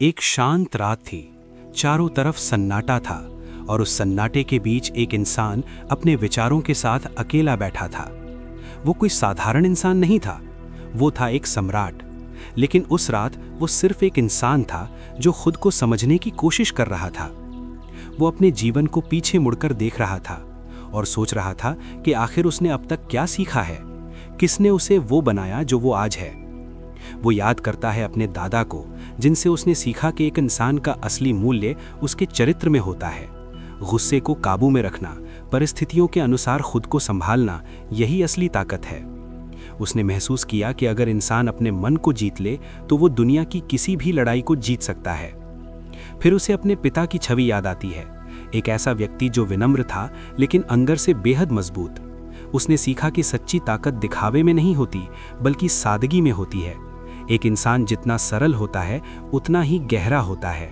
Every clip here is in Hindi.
एक शांत रात थी। चारों तरफ सन्नाटा था और उस सन्नाटे के बीच एक इंसान अपने विचारों के साथ अकेला बैठा था। वो कोई साधारण इंसान नहीं था, वो था एक सम्राट। लेकिन उस रात वो सिर्फ एक इंसान था जो खुद को समझने की कोशिश कर रहा था। वो अपने जीवन को पीछे मुड़कर देख रहा था और सोच रहा था कि आखिर उसने अब तक क्या सीखा है, किसने उसे वो बनाया जो वो आज है। वो याद करता है अपने दादा को, जिनसे उसने सीखा कि एक इंसान का असली मूल्य उसके चरित्र में होता है। गुस्से को काबू में रखना, परिस्थितियों के अनुसार खुद को संभालना, यही असली ताकत है। उसने महसूस किया कि अगर इंसान अपने मन को जीत ले तो वो दुनिया की किसी भी लड़ाई को जीत सकता है। फिर उसे अपने पिता की छवि याद आती है, एक ऐसा व्यक्ति जो विनम्र था लेकिन अंदर से बेहद मजबूत। उसने सीखा कि सच्ची ताकत दिखावे में नहीं होती बल्कि सादगी में होती है। एक इंसान जितना सरल होता है उतना ही गहरा होता है।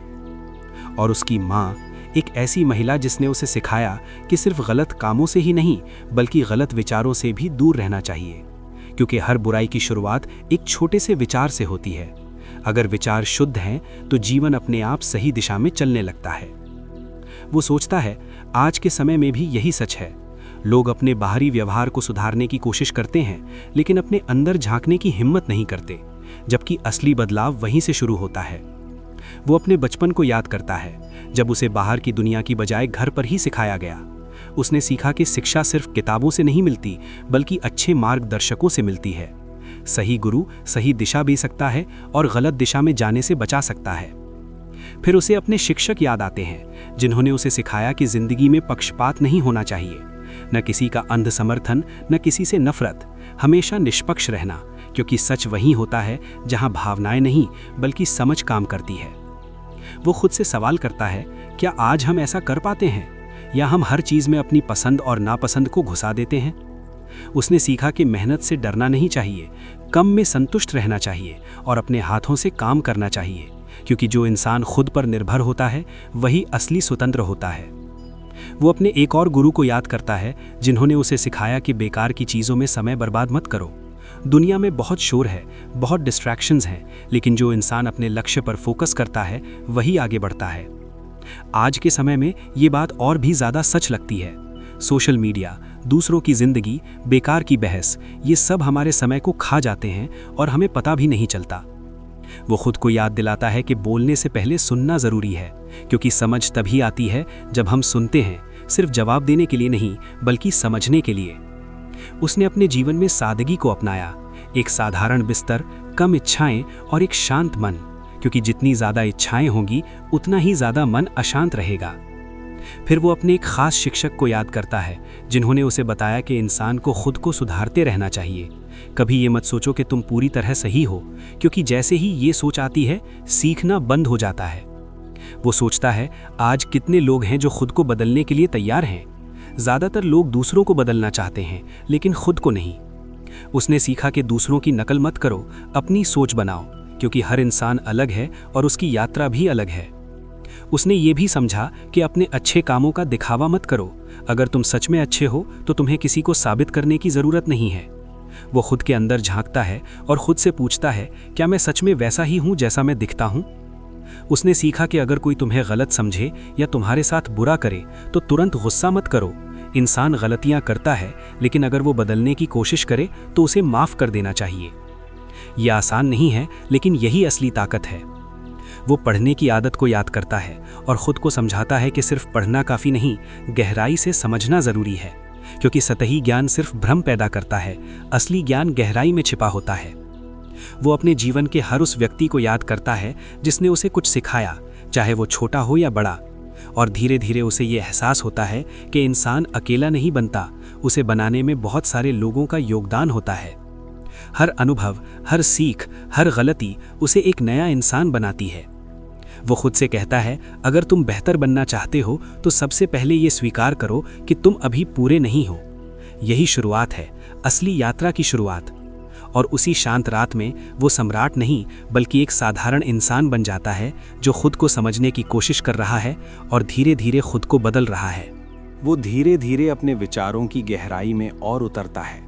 और उसकी माँ, एक ऐसी महिला जिसने उसे सिखाया कि सिर्फ गलत कामों से ही नहीं बल्कि गलत विचारों से भी दूर रहना चाहिए, क्योंकि हर बुराई की शुरुआत एक छोटे से विचार से होती है। अगर विचार शुद्ध हैं तो जीवन अपने आप सही दिशा में चलने लगता है। वो सोचता है आज के समय में भी यही सच है। लोग अपने बाहरी व्यवहार को सुधारने की कोशिश करते हैं लेकिन अपने अंदर झांकने की हिम्मत नहीं करते, जबकि असली बदलाव वहीं से शुरू होता है। वो अपने बचपन को याद करता है जब उसे बाहर की दुनिया की बजाय घर पर ही सिखाया गया। उसने सीखा कि शिक्षा सिर्फ किताबों से नहीं मिलती बल्कि अच्छे मार्गदर्शकों से मिलती है। सही गुरु सही दिशा दे सकता है और गलत दिशा में जाने से बचा सकता है। फिर उसे अपने शिक्षक याद आते हैं जिन्होंने उसे सिखाया कि जिंदगी में पक्षपात नहीं होना चाहिए, न किसी का अंध समर्थन, न किसी से नफरत, हमेशा निष्पक्ष रहना, क्योंकि सच वही होता है जहां भावनाएं नहीं बल्कि समझ काम करती है। वो खुद से सवाल करता है, क्या आज हम ऐसा कर पाते हैं या हम हर चीज में अपनी पसंद और नापसंद को घुसा देते हैं? उसने सीखा कि मेहनत से डरना नहीं चाहिए, कम में संतुष्ट रहना चाहिए और अपने हाथों से काम करना चाहिए, क्योंकि जो इंसान खुद पर निर्भर होता है वही असली स्वतंत्र होता है। वो अपने एक और गुरु को याद करता है जिन्होंने उसे सिखाया कि बेकार की चीज़ों में समय बर्बाद मत करो। दुनिया में बहुत शोर है, बहुत डिस्ट्रैक्शंस हैं, लेकिन जो इंसान अपने लक्ष्य पर फोकस करता है वही आगे बढ़ता है। आज के समय में ये बात और भी ज़्यादा सच लगती है। सोशल मीडिया, दूसरों की जिंदगी, बेकार की बहस, ये सब हमारे समय को खा जाते हैं और हमें पता भी नहीं चलता। वो खुद को याद दिलाता है कि बोलने से पहले सुनना ज़रूरी है, क्योंकि समझ तभी आती है जब हम सुनते हैं, सिर्फ जवाब देने के लिए नहीं बल्कि समझने के लिए। उसने अपने जीवन में सादगी को अपनाया, एक साधारण बिस्तर, कम इच्छाएं और एक शांत मन, क्योंकि जितनी ज़्यादा इच्छाएं होंगी उतना ही ज़्यादा मन अशांत रहेगा। फिर वो अपने एक खास शिक्षक को याद करता है जिन्होंने उसे बताया कि इंसान को खुद को सुधारते रहना चाहिए। कभी ये मत सोचो कि तुम पूरी तरह सही हो, क्योंकि जैसे ही ये सोच आती है सीखना बंद हो जाता है। वो सोचता है आज कितने लोग हैं जो खुद को बदलने के लिए तैयार हैं। ज़्यादातर लोग दूसरों को बदलना चाहते हैं लेकिन खुद को नहीं। उसने सीखा कि दूसरों की नकल मत करो, अपनी सोच बनाओ, क्योंकि हर इंसान अलग है और उसकी यात्रा भी अलग है। उसने ये भी समझा कि अपने अच्छे कामों का दिखावा मत करो। अगर तुम सच में अच्छे हो तो तुम्हें किसी को साबित करने की ज़रूरत नहीं है। वो खुद के अंदर झांकता है और खुद से पूछता है, क्या मैं सच में वैसा ही हूँ जैसा मैं दिखता हूँ? उसने सीखा कि अगर कोई तुम्हें गलत समझे या तुम्हारे साथ बुरा करे तो तुरंत गुस्सा मत करो। इंसान गलतियाँ करता है, लेकिन अगर वो बदलने की कोशिश करे तो उसे माफ़ कर देना चाहिए। यह आसान नहीं है, लेकिन यही असली ताकत है। वो पढ़ने की आदत को याद करता है और ख़ुद को समझाता है कि सिर्फ पढ़ना काफ़ी नहीं, गहराई से समझना ज़रूरी है, क्योंकि सतही ज्ञान सिर्फ भ्रम पैदा करता है, असली ज्ञान गहराई में छिपा होता है। वो अपने जीवन के हर उस व्यक्ति को याद करता है जिसने उसे कुछ सिखाया, चाहे वो छोटा हो या बड़ा, और धीरे धीरे उसे ये एहसास होता है कि इंसान अकेला नहीं बनता, उसे बनाने में बहुत सारे लोगों का योगदान होता है। हर अनुभव, हर सीख, हर गलती उसे एक नया इंसान बनाती है। वो खुद से कहता है, अगर तुम बेहतर बनना चाहते हो तो सबसे पहले ये स्वीकार करो कि तुम अभी पूरे नहीं हो। यही शुरुआत है, असली यात्रा की शुरुआत। और उसी शांत रात में वो सम्राट नहीं बल्कि एक साधारण इंसान बन जाता है जो खुद को समझने की कोशिश कर रहा है और धीरे धीरे खुद को बदल रहा है। वो धीरे धीरे अपने विचारों की गहराई में और उतरता है,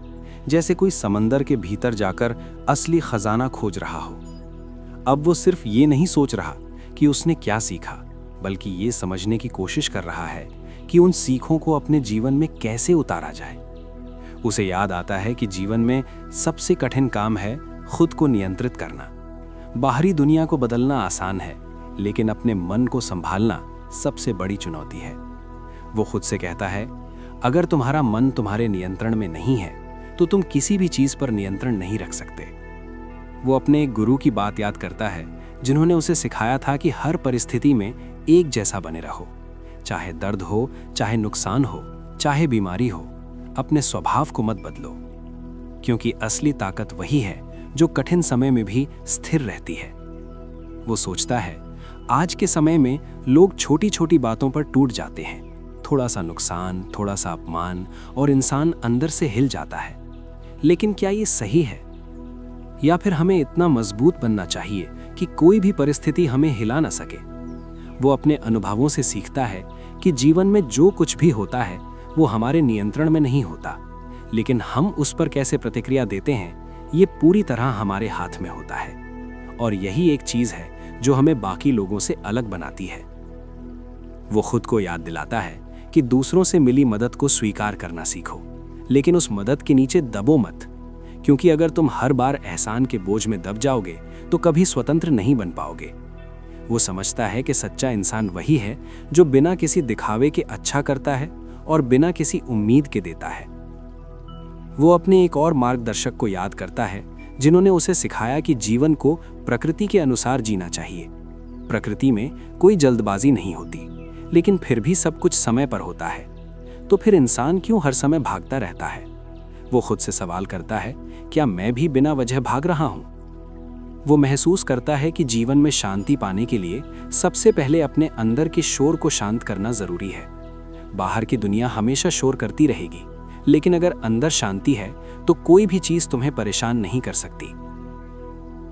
जैसे कोई समंदर के भीतर जाकर असली खजाना खोज रहा हो। अब वो सिर्फ ये नहीं सोच रहा कि कि उसने क्या सीखा, बल्कि ये समझने की कोशिश कर रहा है कि उन सीखों को अपने जीवन में कैसे उतारा जाए। उसे याद आता है कि जीवन में सबसे कठिन काम है खुद को नियंत्रित करना। बाहरी दुनिया को बदलना आसान है, लेकिन अपने मन को संभालना सबसे बड़ी चुनौती है। वो खुद से कहता है, अगर तुम्हारा मन तुम्हारे नियंत्रण में नहीं है तो तुम किसी भी चीज पर नियंत्रण नहीं रख सकते। वो अपने एक गुरु की बात याद करता है, जिन्होंने उसे सिखाया था कि हर परिस्थिति में एक जैसा बने रहो। चाहे दर्द हो, चाहे नुकसान हो, चाहे बीमारी हो, अपने स्वभाव को मत बदलो, क्योंकि असली ताकत वही है जो कठिन समय में भी स्थिर रहती है। वो सोचता है, आज के समय में लोग छोटी छोटी बातों पर टूट जाते हैं। थोड़ा सा नुकसान, थोड़ा सा अपमान, और इंसान अंदर से हिल जाता है। लेकिन क्या ये सही है? या फिर हमें इतना मजबूत बनना चाहिए कि कोई भी परिस्थिति हमें हिला ना सके? वो अपने अनुभवों से सीखता है कि जीवन में जो कुछ भी होता है वो हमारे नियंत्रण में नहीं होता, लेकिन हम उस पर कैसे प्रतिक्रिया देते हैं ये पूरी तरह हमारे हाथ में होता है। और यही एक चीज है जो हमें बाकी लोगों से अलग बनाती है। वो खुद को याद दिलाता है कि दूसरों से मिली मदद को स्वीकार करना सीखो, लेकिन उस मदद के नीचे दबो मत, क्योंकि अगर तुम हर बार एहसान के बोझ में दब जाओगे तो कभी स्वतंत्र नहीं बन पाओगे। वो समझता है कि सच्चा इंसान वही है जो बिना किसी दिखावे के अच्छा करता है और बिना किसी उम्मीद के देता है। वो अपने एक और मार्गदर्शक को याद करता है, जिन्होंने उसे सिखाया कि जीवन को प्रकृति के अनुसार जीना चाहिए। प्रकृति में कोई जल्दबाजी नहीं होती, लेकिन फिर भी सब कुछ समय पर होता है। तो फिर इंसान क्यों हर समय भागता रहता है? वो खुद से सवाल करता है, क्या मैं भी बिना वजह भाग रहा हूं? वो महसूस करता है कि जीवन में शांति पाने के लिए सबसे पहले अपने अंदर के शोर को शांत करना जरूरी है। बाहर की दुनिया हमेशा शोर करती रहेगी, लेकिन अगर अंदर शांति है तो कोई भी चीज तुम्हें परेशान नहीं कर सकती।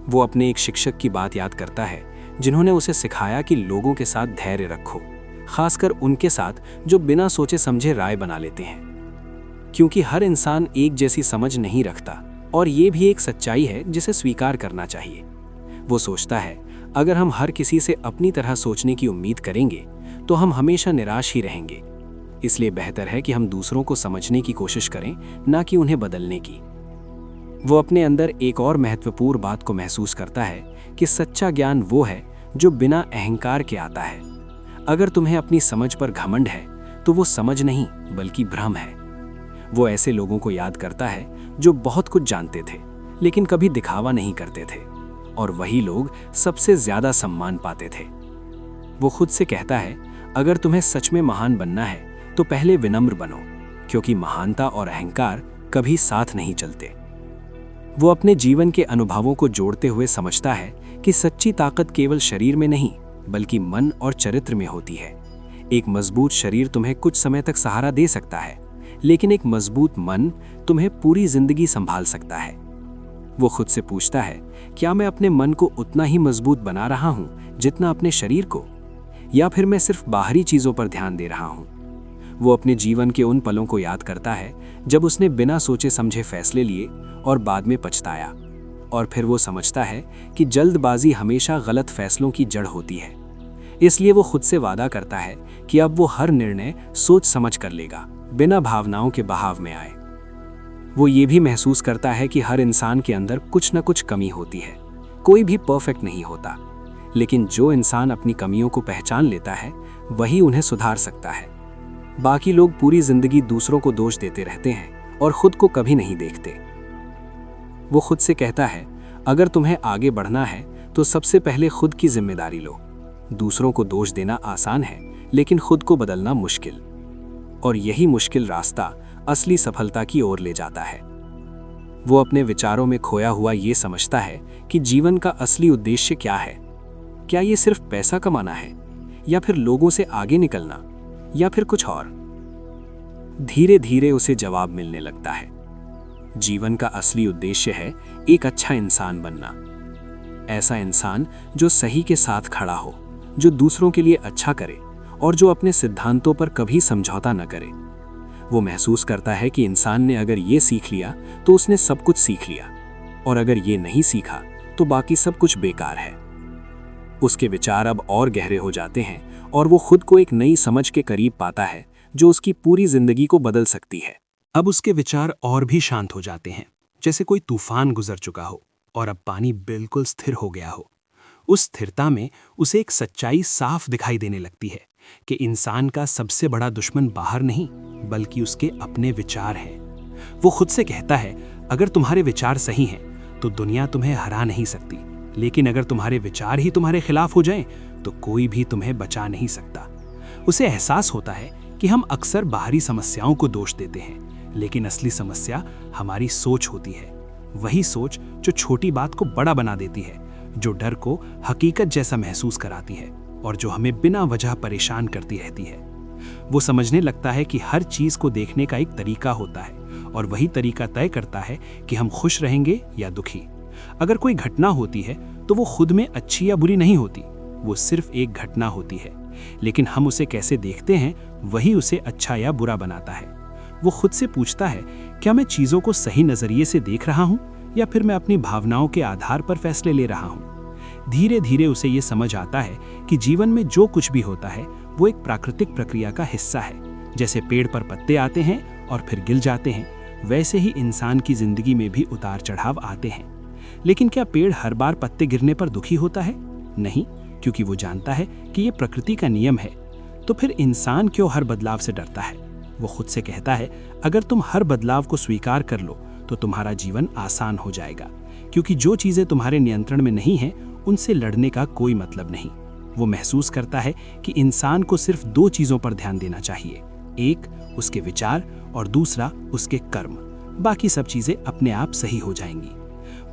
वो अपने एक शिक्षक की बात याद करता है, जिन्होंने उसे सिखाया कि लोगों के साथ धैर्य रखो, खासकर उनके साथ जो बिना सोचे समझे राय बना लेते हैं, क्योंकि हर इंसान एक जैसी समझ नहीं रखता, और ये भी एक सच्चाई है जिसे स्वीकार करना चाहिए। वो सोचता है, अगर हम हर किसी से अपनी तरह सोचने की उम्मीद करेंगे तो हम हमेशा निराश ही रहेंगे। इसलिए बेहतर है कि हम दूसरों को समझने की कोशिश करें, ना कि उन्हें बदलने की। वो अपने अंदर एक और महत्वपूर्ण बात को महसूस करता है कि सच्चा ज्ञान वो है जो बिना अहंकार के आता है। अगर तुम्हें अपनी समझ पर घमंड है तो वो समझ नहीं बल्कि भ्रम है। वो ऐसे लोगों को याद करता है जो बहुत कुछ जानते थे लेकिन कभी दिखावा नहीं करते थे, और वही लोग सबसे ज्यादा सम्मान पाते थे। वो खुद से कहता है, अगर तुम्हें सच में महान बनना है तो पहले विनम्र बनो, क्योंकि महानता और अहंकार कभी साथ नहीं चलते। वो अपने जीवन के अनुभवों को जोड़ते हुए समझता है कि सच्ची ताकत केवल शरीर में नहीं बल्कि मन और चरित्र में होती है। एक मजबूत शरीर तुम्हें कुछ समय तक सहारा दे सकता है, लेकिन एक मजबूत मन तुम्हें पूरी जिंदगी संभाल सकता है। वो खुद से पूछता है, क्या मैं अपने मन को उतना ही मजबूत बना रहा हूं जितना अपने शरीर को, या फिर मैं सिर्फ बाहरी चीजों पर ध्यान दे रहा हूं? वो अपने जीवन के उन पलों को याद करता है जब उसने बिना सोचे समझे फैसले लिए और बाद में पछताया, और फिर वो समझता है कि जल्दबाजी हमेशा गलत फैसलों की जड़ होती है। इसलिए वो खुद से वादा करता है कि अब वो हर निर्णय सोच समझ कर लेगा, बिना भावनाओं के बहाव में आए। वो ये भी महसूस करता है कि हर इंसान के अंदर कुछ न कुछ कमी होती है। कोई भी परफेक्ट नहीं होता, लेकिन जो इंसान अपनी कमियों को पहचान लेता है वही उन्हें सुधार सकता है। बाकी लोग पूरी जिंदगी दूसरों को दोष देते रहते हैं और खुद को कभी नहीं देखते। वो खुद से कहता है, अगर तुम्हें आगे बढ़ना है तो सबसे पहले खुद की जिम्मेदारी लो। दूसरों को दोष देना आसान है, लेकिन खुद को बदलना मुश्किल, और यही मुश्किल रास्ता असली सफलता की ओर ले जाता है। वो अपने विचारों में खोया हुआ ये समझता है कि जीवन का असली उद्देश्य क्या है। क्या ये सिर्फ पैसा कमाना है, या फिर लोगों से आगे निकलना, या फिर कुछ और? धीरे धीरे उसे जवाब मिलने लगता है। जीवन का असली उद्देश्य है एक अच्छा इंसान बनना। ऐसा इंसान जो सही के साथ खड़ा हो, जो दूसरों के लिए अच्छा करे, और जो अपने सिद्धांतों पर कभी समझौता न करे। वो महसूस करता है कि इंसान ने अगर ये सीख लिया तो उसने सब कुछ सीख लिया, और अगर ये नहीं सीखा तो बाकी सब कुछ बेकार है। उसके विचार अब और गहरे हो जाते हैं और वो खुद को एक नई समझ के करीब पाता है जो उसकी पूरी जिंदगी को बदल सकती है। अब उसके विचार और भी शांत हो जाते हैं, जैसे कोई तूफान गुजर चुका हो और अब पानी बिल्कुल स्थिर हो गया हो। उस स्थिरता में उसे एक सच्चाई साफ दिखाई देने लगती है कि इंसान का सबसे बड़ा दुश्मन बाहर नहीं बल्कि उसके अपने विचार हैं। वो खुद से कहता है, अगर तुम्हारे विचार सही हैं तो दुनिया तुम्हें हरा नहीं सकती, लेकिन अगर तुम्हारे विचार ही तुम्हारे खिलाफ हो जाएं तो कोई भी तुम्हें बचा नहीं सकता। उसे एहसास होता है कि हम अक्सर बाहरी समस्याओं को दोष देते हैं, लेकिन असली समस्या हमारी सोच होती है। वही सोच जो छोटी बात को बड़ा बना देती है, जो डर को हकीकत जैसा महसूस कराती है और जो हमें बिना वजह परेशान करती रहती है। वो समझने लगता है कि हर चीज को देखने का एक तरीका होता है और वही तरीका तय करता है कि हम खुश रहेंगे या दुखी। अगर कोई घटना होती है तो वो खुद में अच्छी या बुरी नहीं होती, वो सिर्फ एक घटना होती है, लेकिन हम उसे कैसे देखते हैं वही उसे अच्छा या बुरा बनाता है। वो खुद से पूछता है, क्या मैं चीजों को सही नजरिए से देख रहा हूँ या फिर मैं अपनी भावनाओं के आधार पर फैसले ले रहा हूँ। धीरे धीरे उसे ये समझ आता है कि जीवन में जो कुछ भी होता है वो एक प्राकृतिक प्रक्रिया का हिस्सा है। जैसे पेड़ पर पत्ते आते हैं और फिर गिर जाते हैं, वैसे ही इंसान की जिंदगी में भी उतार चढ़ाव आते हैं। लेकिन क्या पेड़ हर बार पत्ते गिरने पर दुखी होता है? नहीं, क्योंकि वो जानता है कि ये प्रकृति का नियम है। तो फिर इंसान क्यों हर बदलाव से डरता है? वो खुद से कहता है, अगर तुम हर बदलाव को स्वीकार कर लो तो तुम्हारा जीवन आसान हो जाएगा, क्योंकि जो चीजें तुम्हारे नियंत्रण में नहीं हैं उनसे लड़ने का कोई मतलब नहीं। वो महसूस करता है कि इंसान को सिर्फ दो चीजों पर ध्यान देना चाहिए, एक उसके विचार और दूसरा उसके कर्म। बाकी सब चीजें अपने आप सही हो जाएंगी।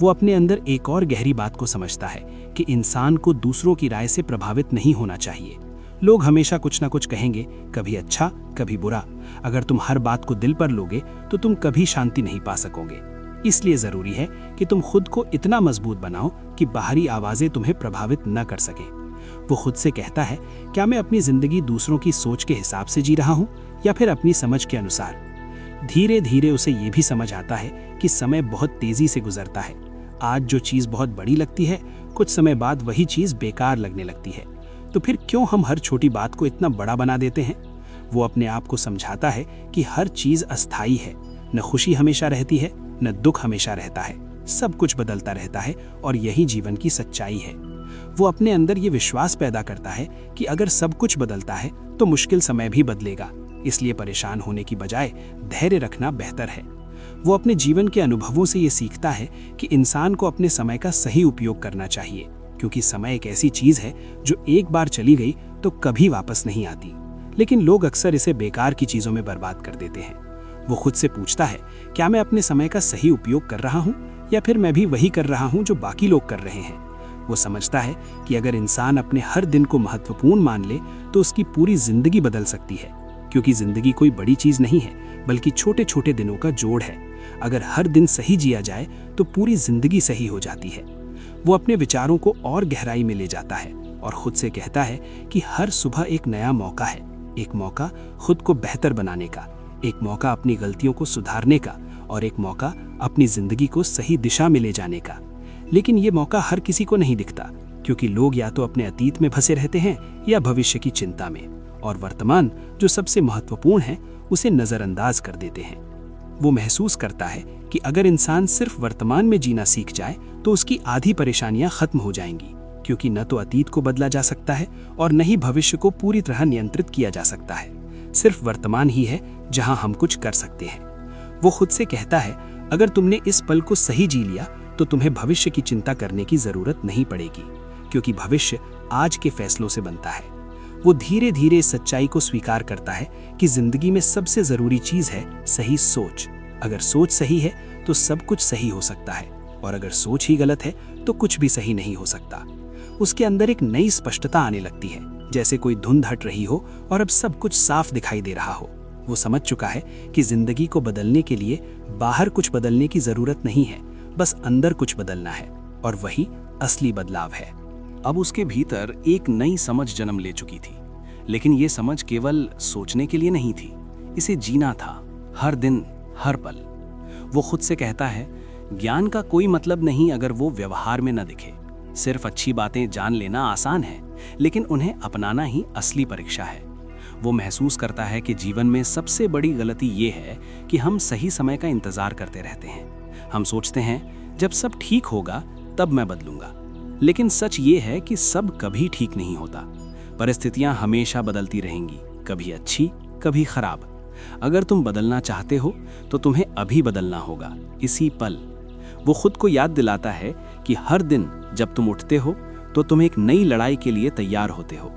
वो अपने अंदर एक और गहरी बात को समझता है कि इंसान को दूसरों की राय से प्रभावित नहीं होना चाहिए। लोग हमेशा कुछ ना कुछ कहेंगे, कभी अच्छा कभी बुरा। अगर तुम हर बात को दिल पर लोगे तो तुम कभी शांति नहीं पा सकोगे। इसलिए जरूरी है कि तुम खुद को इतना मजबूत बनाओ कि बाहरी आवाजें तुम्हें प्रभावित न कर सकें। वो खुद से कहता है, क्या मैं अपनी जिंदगी दूसरों की सोच के हिसाब से जी रहा हूँ या फिर अपनी समझ के अनुसार? धीरे धीरे उसे ये भी समझ आता है कि समय बहुत तेजी से गुजरता है। आज जो चीज बहुत बड़ी लगती है, कुछ समय बाद वही चीज बेकार लगने लगती है। तो फिर क्यों हम हर छोटी बात को इतना बड़ा बना देते हैं? वो अपने आप को समझाता है कि हर चीज अस्थायी है। न खुशी हमेशा रहती है, न दुख हमेशा रहता है। सब कुछ बदलता रहता है और यही जीवन की सच्चाई है। वो अपने अंदर ये विश्वास पैदा करता है कि अगर सब कुछ बदलता है तो मुश्किल समय भी बदलेगा। इसलिए परेशान होने की बजाय धैर्य रखना बेहतर है। वो अपने जीवन के अनुभवों से ये सीखता है कि इंसान को अपने समय का सही उपयोग करना चाहिए, क्योंकि समय एक ऐसी चीज है जो एक बार चली गई तो कभी वापस नहीं आती। लेकिन लोग अक्सर इसे बेकार की चीजों में बर्बाद कर देते हैं। वो खुद से पूछता है, क्या मैं अपने समय का सही उपयोग कर रहा हूँ या फिर मैं भी वही कर रहा हूँ जो बाकी लोग कर रहे हैं? वो समझता है कि अगर इंसान अपने हर दिन को महत्वपूर्ण मान ले तो उसकी पूरी जिंदगी बदल सकती है, क्योंकि जिंदगी कोई बड़ी चीज नहीं है बल्कि छोटे छोटे दिनों का जोड़ है। अगर हर दिन सही जिया जाए तो पूरी जिंदगी सही हो जाती है। वो अपने विचारों को और गहराई में ले जाता है और खुद से कहता है कि हर सुबह एक नया मौका है, एक मौका खुद को बेहतर बनाने का, एक मौका अपनी गलतियों को सुधारने का और एक मौका अपनी जिंदगी को सही दिशा में ले जाने का। लेकिन ये मौका हर किसी को नहीं दिखता, क्योंकि लोग या तो अपने अतीत में फंसे रहते हैं या भविष्य की चिंता में, और वर्तमान जो सबसे महत्वपूर्ण है उसे नजरअंदाज कर देते हैं। वो महसूस करता है कि अगर इंसान सिर्फ वर्तमान में जीना सीख जाए तो उसकी आधी परेशानियां खत्म हो जाएंगी, क्योंकि न तो अतीत को बदला जा सकता है और न ही भविष्य को पूरी तरह नियंत्रित किया जा सकता है। सिर्फ वर्तमान ही है जहां हम कुछ कर सकते हैं। वो खुद से कहता है, अगर तुमने इस पल को सही जी लिया तो तुम्हें भविष्य की चिंता करने की जरूरत नहीं पड़ेगी, क्योंकि भविष्य आज के फैसलों से बनता है। वो धीरे धीरे इस सच्चाई को स्वीकार करता है कि जिंदगी में सबसे जरूरी चीज है सही सोच। अगर सोच सही है तो सब कुछ सही हो सकता है, और अगर सोच ही गलत है तो कुछ भी सही नहीं हो सकता। उसके अंदर एक नई स्पष्टता आने लगती है, जैसे कोई धुंध हट रही हो और अब सब कुछ साफ दिखाई दे रहा हो। वो समझ चुका है कि जिंदगी को बदलने के लिए बाहर कुछ बदलने की जरूरत नहीं है, बस अंदर कुछ बदलना है, और वही असली बदलाव है। अब उसके भीतर एक नई समझ जन्म ले चुकी थी, लेकिन ये समझ केवल सोचने के लिए नहीं थी, इसे जीना था, हर दिन हर पल। वो खुद से कहता है, ज्ञान का कोई मतलब नहीं अगर वो व्यवहार में न दिखे। सिर्फ अच्छी बातें जान लेना आसान है, लेकिन उन्हें अपनाना ही असली परीक्षा है। वो महसूस करता है कि जीवन में सबसे बड़ी गलती ये है कि हम सही समय का इंतजार करते रहते हैं। हम सोचते हैं जब सब ठीक होगा तब मैं बदलूंगा, लेकिन सच ये है कि सब कभी ठीक नहीं होता। परिस्थितियां हमेशा बदलती रहेंगी, कभी अच्छी कभी खराब। अगर तुम बदलना चाहते हो तो तुम्हें अभी बदलना होगा, इसी पल। वो खुद को याद दिलाता है कि हर दिन जब तुम उठते हो तो तुम एक नई लड़ाई के लिए तैयार होते हो।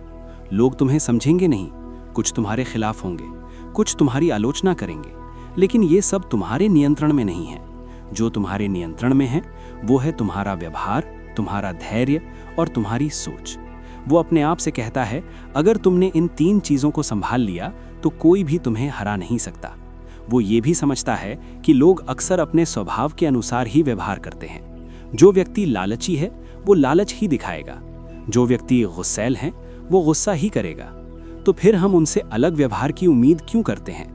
लोग तुम्हें समझेंगे नहीं, कुछ तुम्हारे खिलाफ होंगे, कुछ तुम्हारी आलोचना करेंगे, लेकिन ये सब तुम्हारे नियंत्रण में नहीं है। जो तुम्हारे नियंत्रण में है वो है तुम्हारा व्यवहार, तुम्हारा धैर्य और तुम्हारी सोच। वो अपने आप से कहता है, अगर तुमने इन 3 चीज़ों को संभाल लिया तो कोई भी तुम्हें हरा नहीं सकता। वो ये भी समझता है कि लोग अक्सर अपने स्वभाव के अनुसार ही व्यवहार करते हैं। जो व्यक्ति लालची है वो लालच ही दिखाएगा, जो व्यक्ति गुस्सैल है वो गुस्सा ही करेगा। तो फिर हम उनसे अलग व्यवहार की उम्मीद क्यों करते हैं?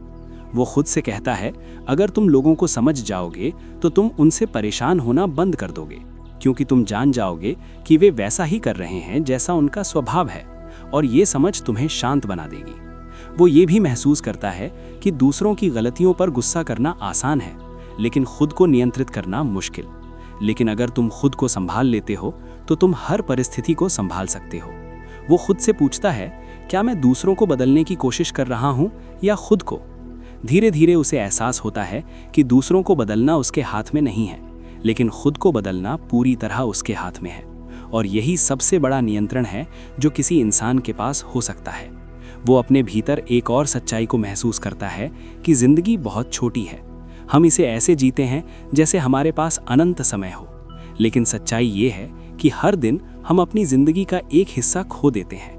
वो खुद से कहता है, अगर तुम लोगों को समझ जाओगे तो तुम उनसे परेशान होना बंद कर दोगे, क्योंकि तुम जान जाओगे कि वे वैसा ही कर रहे हैं जैसा उनका स्वभाव है, और ये समझ तुम्हें शांत बना देगी। वो ये भी महसूस करता है कि दूसरों की गलतियों पर गुस्सा करना आसान है, लेकिन खुद को नियंत्रित करना मुश्किल। लेकिन अगर तुम खुद को संभाल लेते हो तो तुम हर परिस्थिति को संभाल सकते हो। वो खुद से पूछता है, क्या मैं दूसरों को बदलने की कोशिश कर रहा हूँ या खुद को? धीरे धीरे उसे एहसास होता है कि दूसरों को बदलना उसके हाथ में नहीं है, लेकिन खुद को बदलना पूरी तरह उसके हाथ में है। और यही सबसे बड़ा नियंत्रण है जो किसी इंसान के पास हो सकता है। वो अपने भीतर एक और सच्चाई को महसूस करता है कि जिंदगी बहुत छोटी है। हम इसे ऐसे जीते हैं जैसे हमारे पास अनंत समय हो, लेकिन सच्चाई ये है कि हर दिन हम अपनी जिंदगी का एक हिस्सा खो देते हैं।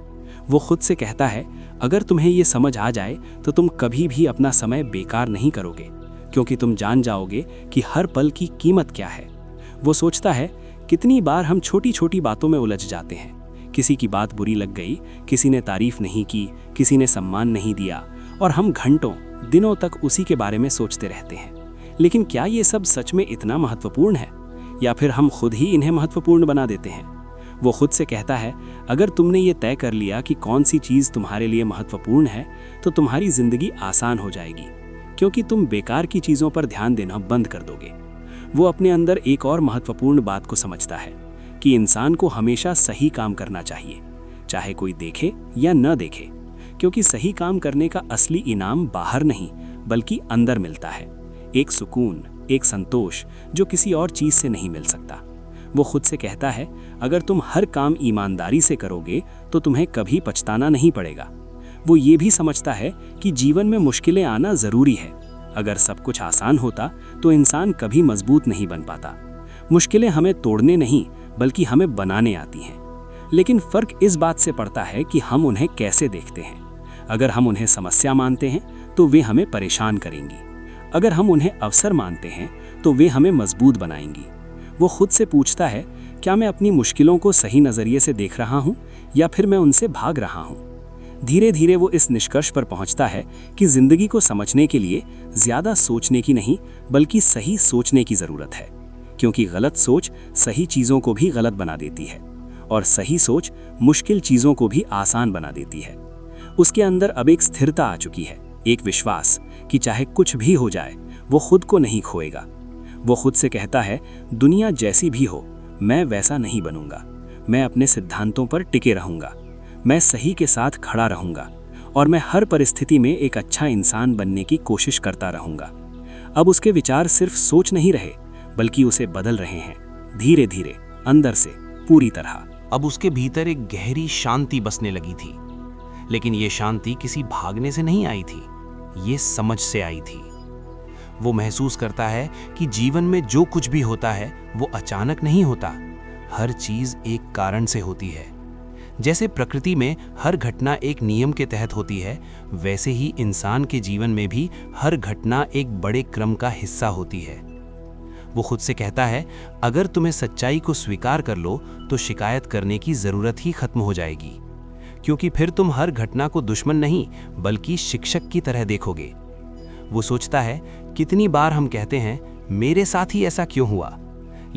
वो खुद से कहता है, अगर तुम्हें ये समझ आ जाए तो तुम कभी भी अपना समय बेकार नहीं करोगे, क्योंकि तुम जान जाओगे कि हर पल की कीमत क्या है। वो सोचता है, कितनी बार हम छोटी छोटी बातों में उलझ जाते हैं। किसी की बात बुरी लग गई, किसी ने तारीफ नहीं की, किसी ने सम्मान नहीं दिया, और हम घंटों दिनों तक उसी के बारे में सोचते रहते हैं। लेकिन क्या ये सब सच में इतना महत्वपूर्ण है, या फिर हम खुद ही इन्हें महत्वपूर्ण बना देते हैं? वो खुद से कहता है, अगर तुमने ये तय कर लिया कि कौन सी चीज़ तुम्हारे लिए महत्वपूर्ण है तो तुम्हारी जिंदगी आसान हो जाएगी, क्योंकि तुम बेकार की चीज़ों पर ध्यान देना बंद कर दोगे। वो अपने अंदर एक और महत्वपूर्ण बात को समझता है कि इंसान को हमेशा सही काम करना चाहिए, चाहे कोई देखे या न देखे, क्योंकि सही काम करने का असली इनाम बाहर नहीं बल्कि अंदर मिलता है। एक सुकून, एक संतोष जो किसी और चीज़ से नहीं मिल सकता। वो खुद से कहता है, अगर तुम हर काम ईमानदारी से करोगे तो तुम्हें कभी पछताना नहीं पड़ेगा। वो ये भी समझता है कि जीवन में मुश्किलें आना ज़रूरी है। अगर सब कुछ आसान होता तो इंसान कभी मजबूत नहीं बन पाता। मुश्किलें हमें तोड़ने नहीं बल्कि हमें बनाने आती हैं। लेकिन फ़र्क इस बात से पड़ता है कि हम उन्हें कैसे देखते हैं। अगर हम उन्हें समस्या मानते हैं तो वे हमें परेशान करेंगी। अगर हम उन्हें अवसर मानते हैं तो वे हमें मजबूत बनाएंगी। वो खुद से पूछता है, क्या मैं अपनी मुश्किलों को सही नज़रिए से देख रहा हूँ या फिर मैं उनसे भाग रहा हूँ? धीरे धीरे वो इस निष्कर्ष पर पहुँचता है कि ज़िंदगी को समझने के लिए ज़्यादा सोचने की नहीं बल्कि सही सोचने की ज़रूरत है, क्योंकि गलत सोच सही चीज़ों को भी गलत बना देती है और सही सोच मुश्किल चीज़ों को भी आसान बना देती है। उसके अंदर अब एक स्थिरता आ चुकी है, एक विश्वास कि चाहे कुछ भी हो जाए वो खुद को नहीं खोएगा। वो खुद से कहता है, दुनिया जैसी भी हो मैं वैसा नहीं बनूंगा। मैं अपने सिद्धांतों पर टिके रहूंगा, मैं सही के साथ खड़ा रहूंगा और मैं हर परिस्थिति में एक अच्छा इंसान बनने की कोशिश करता रहूंगा। अब उसके विचार सिर्फ सोच नहीं रहे बल्कि उसे बदल रहे हैं, धीरे धीरे, अंदर से, पूरी तरह। अब उसके भीतर एक गहरी शांति बसने लगी थी, लेकिन ये शांति किसी भागने से नहीं आई थी, ये समझ से आई थी। वो महसूस करता है कि जीवन में जो कुछ भी होता है वो अचानक नहीं होता, हर चीज एक कारण से होती है। जैसे प्रकृति में हर घटना एक नियम के तहत होती है, वैसे ही इंसान के जीवन में भी हर घटना एक बड़े क्रम का हिस्सा होती है। वो खुद से कहता है, अगर तुम्हें सच्चाई को स्वीकार कर लो तो शिकायत करने की जरूरत ही खत्म हो जाएगी, क्योंकि फिर तुम हर घटना को दुश्मन नहीं बल्कि शिक्षक की तरह देखोगे। वो सोचता है, कितनी बार हम कहते हैं मेरे साथ ही ऐसा क्यों हुआ,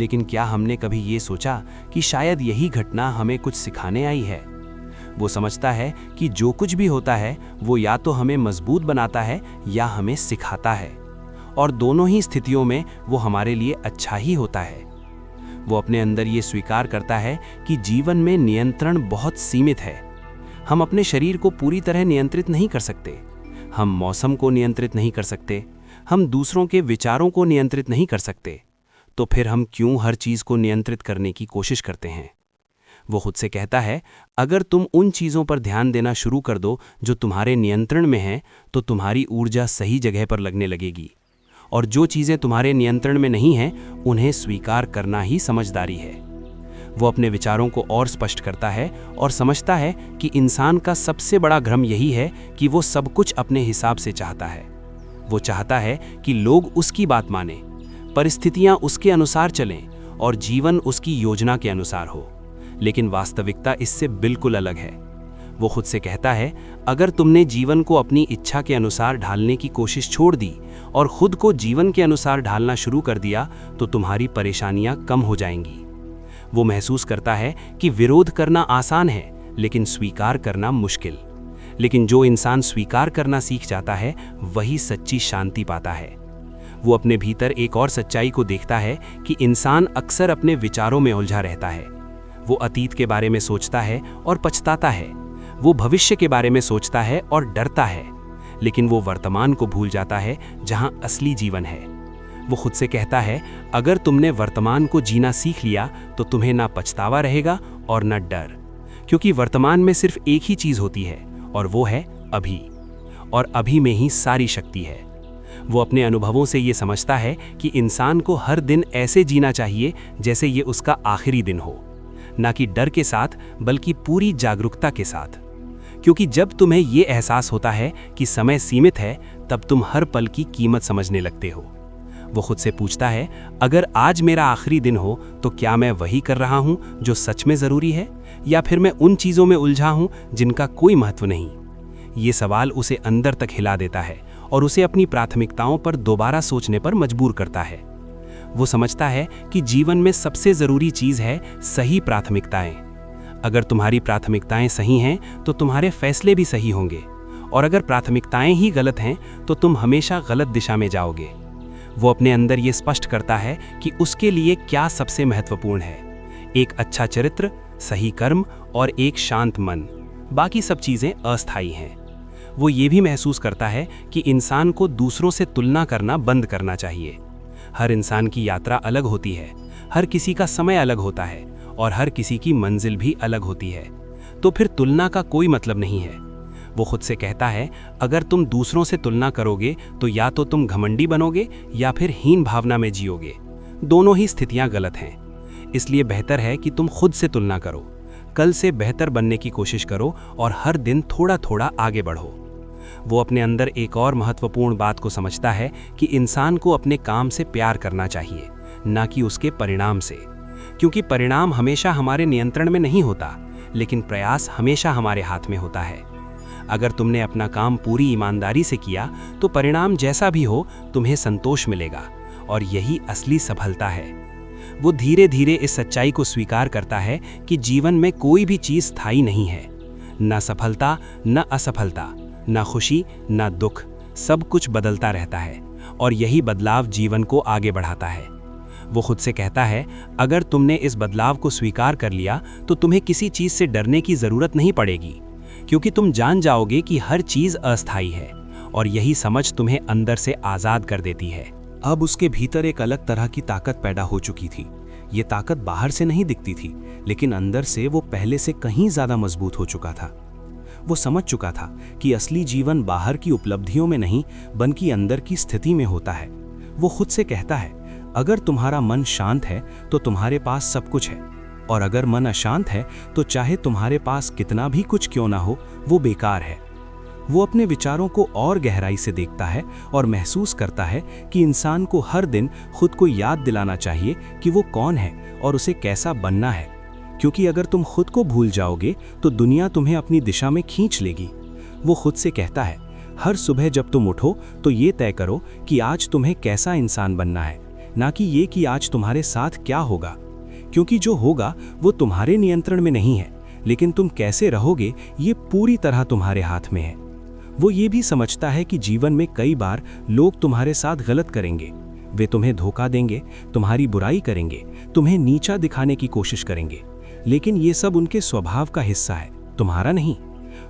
लेकिन क्या हमने कभी ये सोचा कि शायद यही घटना हमें कुछ सिखाने आई है? वो समझता है कि जो कुछ भी होता है वो या तो हमें मजबूत बनाता है या हमें सिखाता है, और दोनों ही स्थितियों में वो हमारे लिए अच्छा ही होता है। वो अपने अंदर ये स्वीकार करता है कि जीवन में नियंत्रण बहुत सीमित है। हम अपने शरीर को पूरी तरह नियंत्रित नहीं कर सकते, हम मौसम को नियंत्रित नहीं कर सकते, हम दूसरों के विचारों को नियंत्रित नहीं कर सकते, तो फिर हम क्यों हर चीज़ को नियंत्रित करने की कोशिश करते हैं? वो खुद से कहता है, अगर तुम उन चीज़ों पर ध्यान देना शुरू कर दो जो तुम्हारे नियंत्रण में हैं, तो तुम्हारी ऊर्जा सही जगह पर लगने लगेगी, और जो चीज़ें तुम्हारे नियंत्रण में नहीं हैं उन्हें स्वीकार करना ही समझदारी है। वो अपने विचारों को और स्पष्ट करता है और समझता है कि इंसान का सबसे बड़ा भ्रम यही है कि वो सब कुछ अपने हिसाब से चाहता है। वो चाहता है कि लोग उसकी बात माने, परिस्थितियां उसके अनुसार चलें और जीवन उसकी योजना के अनुसार हो, लेकिन वास्तविकता इससे बिल्कुल अलग है। वो खुद से कहता है, अगर तुमने जीवन को अपनी इच्छा के अनुसार ढालने की कोशिश छोड़ दी और खुद को जीवन के अनुसार ढालना शुरू कर दिया तो तुम्हारी परेशानियां कम हो जाएंगी। वो महसूस करता है कि विरोध करना आसान है लेकिन स्वीकार करना मुश्किल। लेकिन जो इंसान स्वीकार करना सीख जाता है वही सच्ची शांति पाता है। वो अपने भीतर एक और सच्चाई को देखता है कि इंसान अक्सर अपने विचारों में उलझा रहता है। वो अतीत के बारे में सोचता है और पछताता है, वो भविष्य के बारे में सोचता है और डरता है, लेकिन वो वर्तमान को भूल जाता है जहां असली जीवन है। वो खुद से कहता है, अगर तुमने वर्तमान को जीना सीख लिया तो तुम्हें ना पछतावा रहेगा और ना डर, क्योंकि वर्तमान में सिर्फ एक ही चीज होती है और वो है अभी, और अभी में ही सारी शक्ति है। वो अपने अनुभवों से ये समझता है कि इंसान को हर दिन ऐसे जीना चाहिए जैसे ये उसका आखिरी दिन हो, ना कि डर के साथ बल्कि पूरी जागरूकता के साथ। क्योंकि जब तुम्हें ये एहसास होता है कि समय सीमित है तब तुम हर पल की कीमत समझने लगते हो। वो खुद से पूछता है, अगर आज मेरा आखिरी दिन हो तो क्या मैं वही कर रहा हूँ जो सच में ज़रूरी है, या फिर मैं उन चीज़ों में उलझा हूँ जिनका कोई महत्व नहीं? ये सवाल उसे अंदर तक हिला देता है और उसे अपनी प्राथमिकताओं पर दोबारा सोचने पर मजबूर करता है। वो समझता है कि जीवन में सबसे ज़रूरी चीज़ है सही प्राथमिकताएं। अगर तुम्हारी प्राथमिकताएं सही हैं तो तुम्हारे फैसले भी सही होंगे, और अगर प्राथमिकताएं ही गलत हैं तो तुम हमेशा गलत दिशा में जाओगे। वो अपने अंदर ये स्पष्ट करता है कि उसके लिए क्या सबसे महत्वपूर्ण है, एक अच्छा चरित्र, सही कर्म और एक शांत मन। बाकी सब चीज़ें अस्थायी हैं। वो ये भी महसूस करता है कि इंसान को दूसरों से तुलना करना बंद करना चाहिए। हर इंसान की यात्रा अलग होती है, हर किसी का समय अलग होता है और हर किसी की मंजिल भी अलग होती है, तो फिर तुलना का कोई मतलब नहीं है। वो खुद से कहता है, अगर तुम दूसरों से तुलना करोगे तो या तो तुम घमंडी बनोगे या फिर हीन भावना में जियोगे। दोनों ही स्थितियां गलत हैं। इसलिए बेहतर है कि तुम खुद से तुलना करो, कल से बेहतर बनने की कोशिश करो और हर दिन थोड़ा थोड़ा आगे बढ़ो। वो अपने अंदर एक और महत्वपूर्ण बात को समझता है कि इंसान को अपने काम से प्यार करना चाहिए, ना कि उसके परिणाम से, क्योंकि परिणाम हमेशा हमारे नियंत्रण में नहीं होता, लेकिन प्रयास हमेशा हमारे हाथ में होता है। अगर तुमने अपना काम पूरी ईमानदारी से किया तो परिणाम जैसा भी हो तुम्हें संतोष मिलेगा, और यही असली सफलता है। वो धीरे धीरे इस सच्चाई को स्वीकार करता है कि जीवन में कोई भी चीज़ स्थायी नहीं है, न सफलता न असफलता, न खुशी न दुख, सब कुछ बदलता रहता है, और यही बदलाव जीवन को आगे बढ़ाता है। वो खुद से कहता है, अगर तुमने इस बदलाव को स्वीकार कर लिया तो तुम्हें किसी चीज़ से डरने की ज़रूरत नहीं पड़ेगी, क्योंकि तुम जान जाओगे कि हर चीज़ अस्थायी है, और यही समझ तुम्हें अंदर से आज़ाद कर देती है। अब उसके भीतर एक अलग तरह की ताकत पैदा हो चुकी थी। ये ताकत बाहर से नहीं दिखती थी, लेकिन अंदर से वो पहले से कहीं ज़्यादा मजबूत हो चुका था। वो समझ चुका था कि असली जीवन बाहर की उपलब्धियों में नहीं बल्कि अंदर की स्थिति में होता है। वो खुद से कहता है, अगर तुम्हारा मन शांत है तो तुम्हारे पास सब कुछ है, और अगर मन अशांत है तो चाहे तुम्हारे पास कितना भी कुछ क्यों ना हो वो बेकार है। वो अपने विचारों को और गहराई से देखता है और महसूस करता है कि इंसान को हर दिन खुद को याद दिलाना चाहिए कि वो कौन है और उसे कैसा बनना है, क्योंकि अगर तुम खुद को भूल जाओगे तो दुनिया तुम्हें अपनी दिशा में खींच लेगी। वो खुद से कहता है, हर सुबह जब तुम उठो तो ये तय करो कि आज तुम्हें कैसा इंसान बनना है, ना कि ये कि आज तुम्हारे साथ क्या होगा, क्योंकि जो होगा वो तुम्हारे नियंत्रण में नहीं है, लेकिन तुम कैसे रहोगे ये पूरी तरह तुम्हारे हाथ में है। वो ये भी समझता है कि जीवन में कई बार लोग तुम्हारे साथ गलत करेंगे, वे तुम्हें धोखा देंगे, तुम्हारी बुराई करेंगे, तुम्हें नीचा दिखाने की कोशिश करेंगे, लेकिन ये सब उनके स्वभाव का हिस्सा है, तुम्हारा नहीं।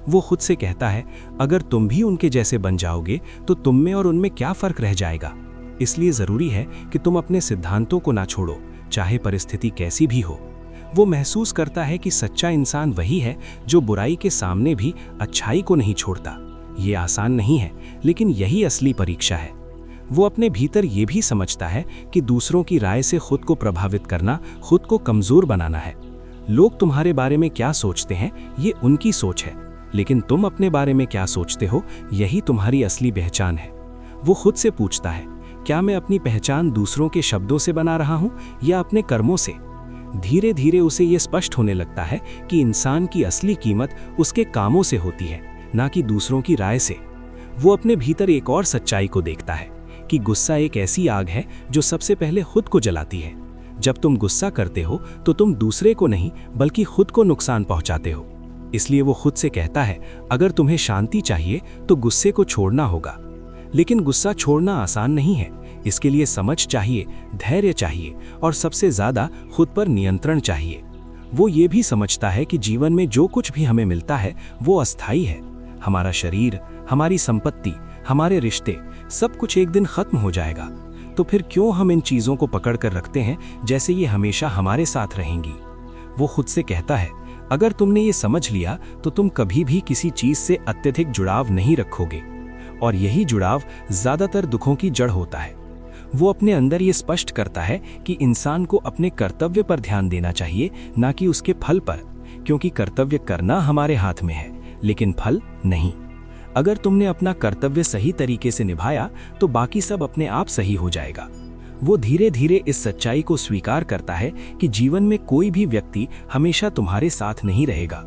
वो खुद से कहता है, अगर तुम भी उनके जैसे बन जाओगे तो तुम में और उनमें क्या फर्क रह जाएगा। इसलिए जरूरी है कि तुम अपने सिद्धांतों को ना छोड़ो, चाहे परिस्थिति कैसी भी हो। वो महसूस करता है कि सच्चा इंसान वही है जो बुराई के सामने भी अच्छाई को नहीं छोड़ता। ये आसान नहीं है, लेकिन यही असली परीक्षा है। वो अपने भीतर ये भी समझता है कि दूसरों की राय से खुद को प्रभावित करना खुद को कमजोर बनाना है। लोग तुम्हारे बारे में क्या सोचते हैं ये उनकी सोच है, लेकिन तुम अपने बारे में क्या सोचते हो यही तुम्हारी असली पहचान है। वो खुद से पूछता है, क्या मैं अपनी पहचान दूसरों के शब्दों से बना रहा हूं या अपने कर्मों से। धीरे धीरे उसे ये स्पष्ट होने लगता है कि इंसान की असली कीमत उसके कामों से होती है, ना कि दूसरों की राय से। वो अपने भीतर एक और सच्चाई को देखता है कि गुस्सा एक ऐसी आग है जो सबसे पहले खुद को जलाती है। जब तुम गुस्सा करते हो तो तुम दूसरे को नहीं बल्कि खुद को नुकसान पहुंचाते हो। इसलिए वो खुद से कहता है, अगर तुम्हें शांति चाहिए तो गुस्से को छोड़ना होगा। लेकिन गुस्सा छोड़ना आसान नहीं है। इसके लिए समझ चाहिए, धैर्य चाहिए और सबसे ज्यादा खुद पर नियंत्रण चाहिए। वो ये भी समझता है कि जीवन में जो कुछ भी हमें मिलता है वो अस्थायी है। हमारा शरीर, हमारी संपत्ति, हमारे रिश्ते, सब कुछ एक दिन खत्म हो जाएगा। तो फिर क्यों हम इन चीजों को पकड़ कर रखते हैं जैसे ये हमेशा हमारे साथ रहेंगी। वो खुद से कहता है, अगर तुमने ये समझ लिया तो तुम कभी भी किसी चीज से अत्यधिक जुड़ाव नहीं रखोगे, और यही जुड़ाव ज्यादातर दुखों की जड़ होता है। वो अपने अंदर ये स्पष्ट करता है कि इंसान को अपने कर्तव्य पर ध्यान देना चाहिए, ना कि उसके फल पर, क्योंकि कर्तव्य करना हमारे हाथ में है लेकिन फल नहीं। अगर तुमने अपना कर्तव्य सही तरीके से निभाया तो बाकी सब अपने आप सही हो जाएगा। वो धीरे धीरे इस सच्चाई को स्वीकार करता है कि जीवन में कोई भी व्यक्ति हमेशा तुम्हारे साथ नहीं रहेगा।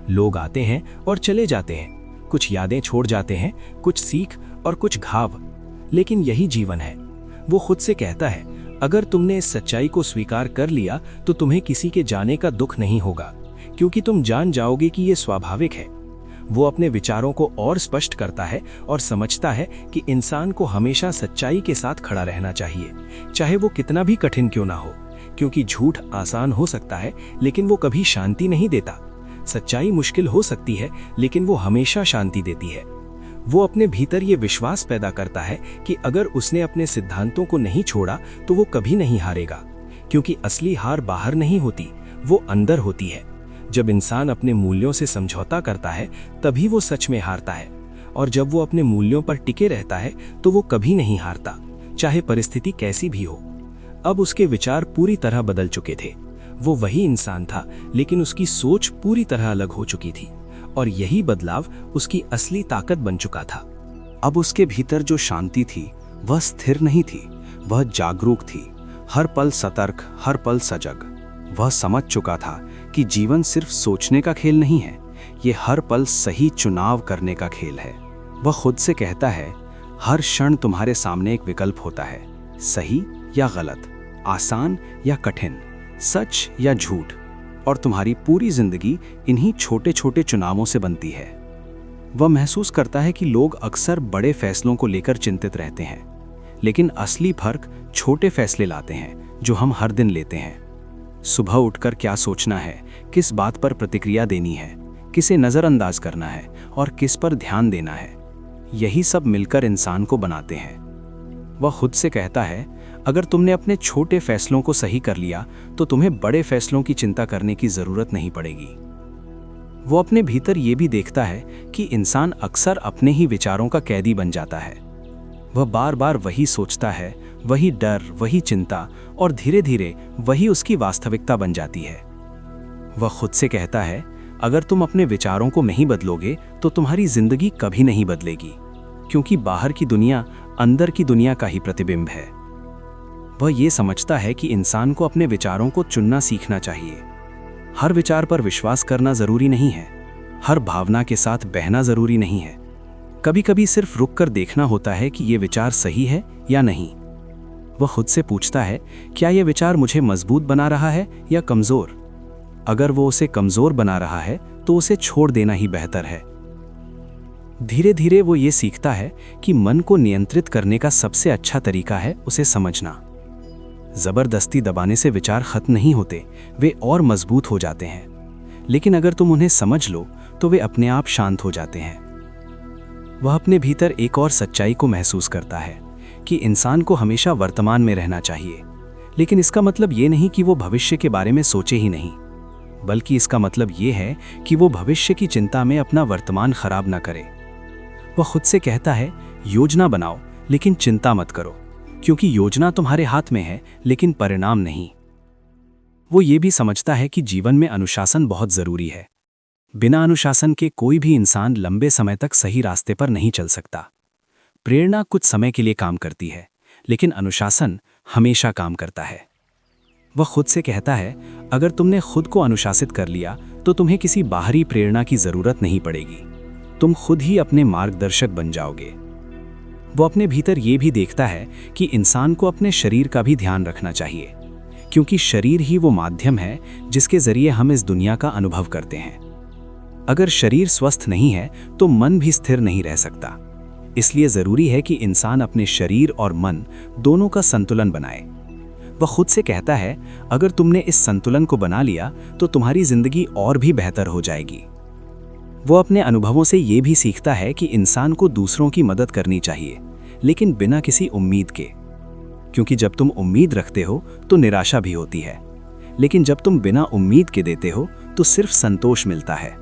लोग आते हैं और चले जाते हैं, कुछ यादें छोड़ जाते हैं, कुछ सीख और कुछ घाव, लेकिन यही जीवन है। वो खुद से कहता है, अगर तुमने इस सच्चाई को स्वीकार कर लिया तो तुम्हें किसी के जाने का दुख नहीं होगा, क्योंकि तुम जान जाओगे कि ये स्वाभाविक है। वो अपने विचारों को और स्पष्ट करता है और समझता है कि इंसान को हमेशा सच्चाई के साथ खड़ा रहना चाहिए, चाहे वो कितना भी कठिन क्यों ना हो, क्योंकि झूठ आसान हो सकता है लेकिन वो कभी शांति नहीं देता। सच्चाई मुश्किल हो सकती है लेकिन वो हमेशा शांति देती है। वो अपने भीतर ये विश्वास पैदा करता है कि अगर उसने अपने सिद्धांतों को नहीं छोड़ा तो वो कभी नहीं हारेगा, क्योंकि असली हार बाहर नहीं होती, वो अंदर होती है। जब इंसान अपने मूल्यों से समझौता करता है तभी वो सच में हारता है, और जब वो अपने मूल्यों पर टिके रहता है तो वो कभी नहीं हारता, चाहे परिस्थिति कैसी भी हो। अब उसके विचार पूरी तरह बदल चुके थे। वो वही इंसान था लेकिन उसकी सोच पूरी तरह अलग हो चुकी थी, और यही बदलाव उसकी असली ताकत बन चुका था। अब उसके भीतर जो शांति थी वह स्थिर नहीं थी, वह जागरूक थी, हर पल सतर्क, हर पल सजग। वह समझ चुका था कि जीवन सिर्फ सोचने का खेल नहीं है, ये हर पल सही चुनाव करने का खेल है। वह खुद से कहता है, हर क्षण तुम्हारे सामने एक विकल्प होता है, सही या गलत, आसान या कठिन, सच या झूठ, और तुम्हारी पूरी जिंदगी इन्हीं छोटे छोटे चुनावों से बनती है। वह महसूस करता है कि लोग अक्सर बड़े फैसलों को लेकर चिंतित रहते हैं, लेकिन असली फर्क छोटे फैसले लाते हैं जो हम हर दिन लेते हैं। सुबह उठकर क्या सोचना है, किस बात पर प्रतिक्रिया देनी है, किसे नज़रअंदाज करना है और किस पर ध्यान देना है, यही सब मिलकर इंसान को बनाते हैं। वह खुद से कहता है, अगर तुमने अपने छोटे फैसलों को सही कर लिया तो तुम्हें बड़े फैसलों की चिंता करने की जरूरत नहीं पड़ेगी। वो अपने भीतर ये भी देखता है कि इंसान अक्सर अपने ही विचारों का कैदी बन जाता है। वह बार बार वही सोचता है, वही डर, वही चिंता, और धीरे धीरे वही उसकी वास्तविकता बन जाती है। वह खुद से कहता है, अगर तुम अपने विचारों को नहीं बदलोगे तो तुम्हारी जिंदगी कभी नहीं बदलेगी, क्योंकि बाहर की दुनिया अंदर की दुनिया का ही प्रतिबिंब है। वह ये समझता है कि इंसान को अपने विचारों को चुनना सीखना चाहिए। हर विचार पर विश्वास करना जरूरी नहीं है, हर भावना के साथ बहना जरूरी नहीं है। कभी कभी सिर्फ रुक कर देखना होता है कि ये विचार सही है या नहीं। वह खुद से पूछता है, क्या यह विचार मुझे मजबूत बना रहा है या कमजोर? अगर वो उसे कमजोर बना रहा है तो उसे छोड़ देना ही बेहतर है। धीरे धीरे वो ये सीखता है कि मन को नियंत्रित करने का सबसे अच्छा तरीका है उसे समझना। जबरदस्ती दबाने से विचार खत्म नहीं होते, वे और मजबूत हो जाते हैं। लेकिन अगर तुम उन्हें समझ लो तो वे अपने आप शांत हो जाते हैं। वह अपने भीतर एक और सच्चाई को महसूस करता है कि इंसान को हमेशा वर्तमान में रहना चाहिए। लेकिन इसका मतलब ये नहीं कि वो भविष्य के बारे में सोचे ही नहीं, बल्कि इसका मतलब ये है कि वो भविष्य की चिंता में अपना वर्तमान खराब ना करे। वह खुद से कहता है, योजना बनाओ लेकिन चिंता मत करो, क्योंकि योजना तुम्हारे हाथ में है लेकिन परिणाम नहीं। वो ये भी समझता है कि जीवन में अनुशासन बहुत जरूरी है। बिना अनुशासन के कोई भी इंसान लंबे समय तक सही रास्ते पर नहीं चल सकता। प्रेरणा कुछ समय के लिए काम करती है, लेकिन अनुशासन हमेशा काम करता है। वह खुद से कहता है, अगर तुमने खुद को अनुशासित कर लिया तो तुम्हें किसी बाहरी प्रेरणा की जरूरत नहीं पड़ेगी। तुम खुद ही अपने मार्गदर्शक बन जाओगे। वो अपने भीतर ये भी देखता है कि इंसान को अपने शरीर का भी ध्यान रखना चाहिए, क्योंकि शरीर ही वो माध्यम है जिसके जरिए हम इस दुनिया का अनुभव करते हैं। अगर शरीर स्वस्थ नहीं है तो मन भी स्थिर नहीं रह सकता। इसलिए जरूरी है कि इंसान अपने शरीर और मन दोनों का संतुलन बनाए। वह खुद से कहता है, अगर तुमने इस संतुलन को बना लिया तो तुम्हारी जिंदगी और भी बेहतर हो जाएगी। वो अपने अनुभवों से ये भी सीखता है कि इंसान को दूसरों की मदद करनी चाहिए, लेकिन बिना किसी उम्मीद के, क्योंकि जब तुम उम्मीद रखते हो तो निराशा भी होती है, लेकिन जब तुम बिना उम्मीद के देते हो तो सिर्फ संतोष मिलता है।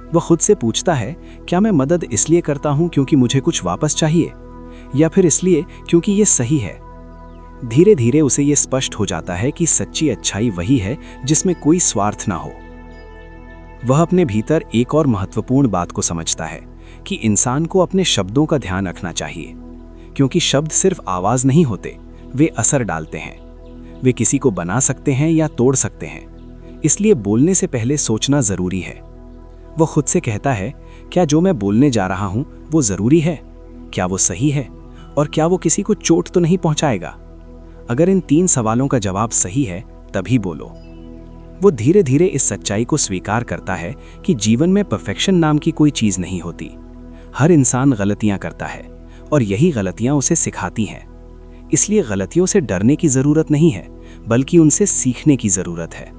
वह खुद से पूछता है, क्या मैं मदद इसलिए करता हूं क्योंकि मुझे कुछ वापस चाहिए, या फिर इसलिए क्योंकि ये सही है? धीरे धीरे उसे ये स्पष्ट हो जाता है कि सच्ची अच्छाई वही है जिसमें कोई स्वार्थ ना हो। वह अपने भीतर एक और महत्वपूर्ण बात को समझता है कि इंसान को अपने शब्दों का ध्यान रखना चाहिए, क्योंकि शब्द सिर्फ आवाज नहीं होते, वे असर डालते हैं। वे किसी को बना सकते हैं या तोड़ सकते हैं, इसलिए बोलने से पहले सोचना जरूरी है। वो खुद से कहता है, क्या जो मैं बोलने जा रहा हूं वो जरूरी है? क्या वो सही है? और क्या वो किसी को चोट तो नहीं पहुंचाएगा? अगर इन 3 सवालों का जवाब सही है तभी बोलो। वो धीरे धीरे इस सच्चाई को स्वीकार करता है कि जीवन में परफेक्शन नाम की कोई चीज नहीं होती। हर इंसान गलतियां करता है और यही गलतियां उसे सिखाती हैं। इसलिए गलतियों से डरने की जरूरत नहीं है, बल्कि उनसे सीखने की जरूरत है।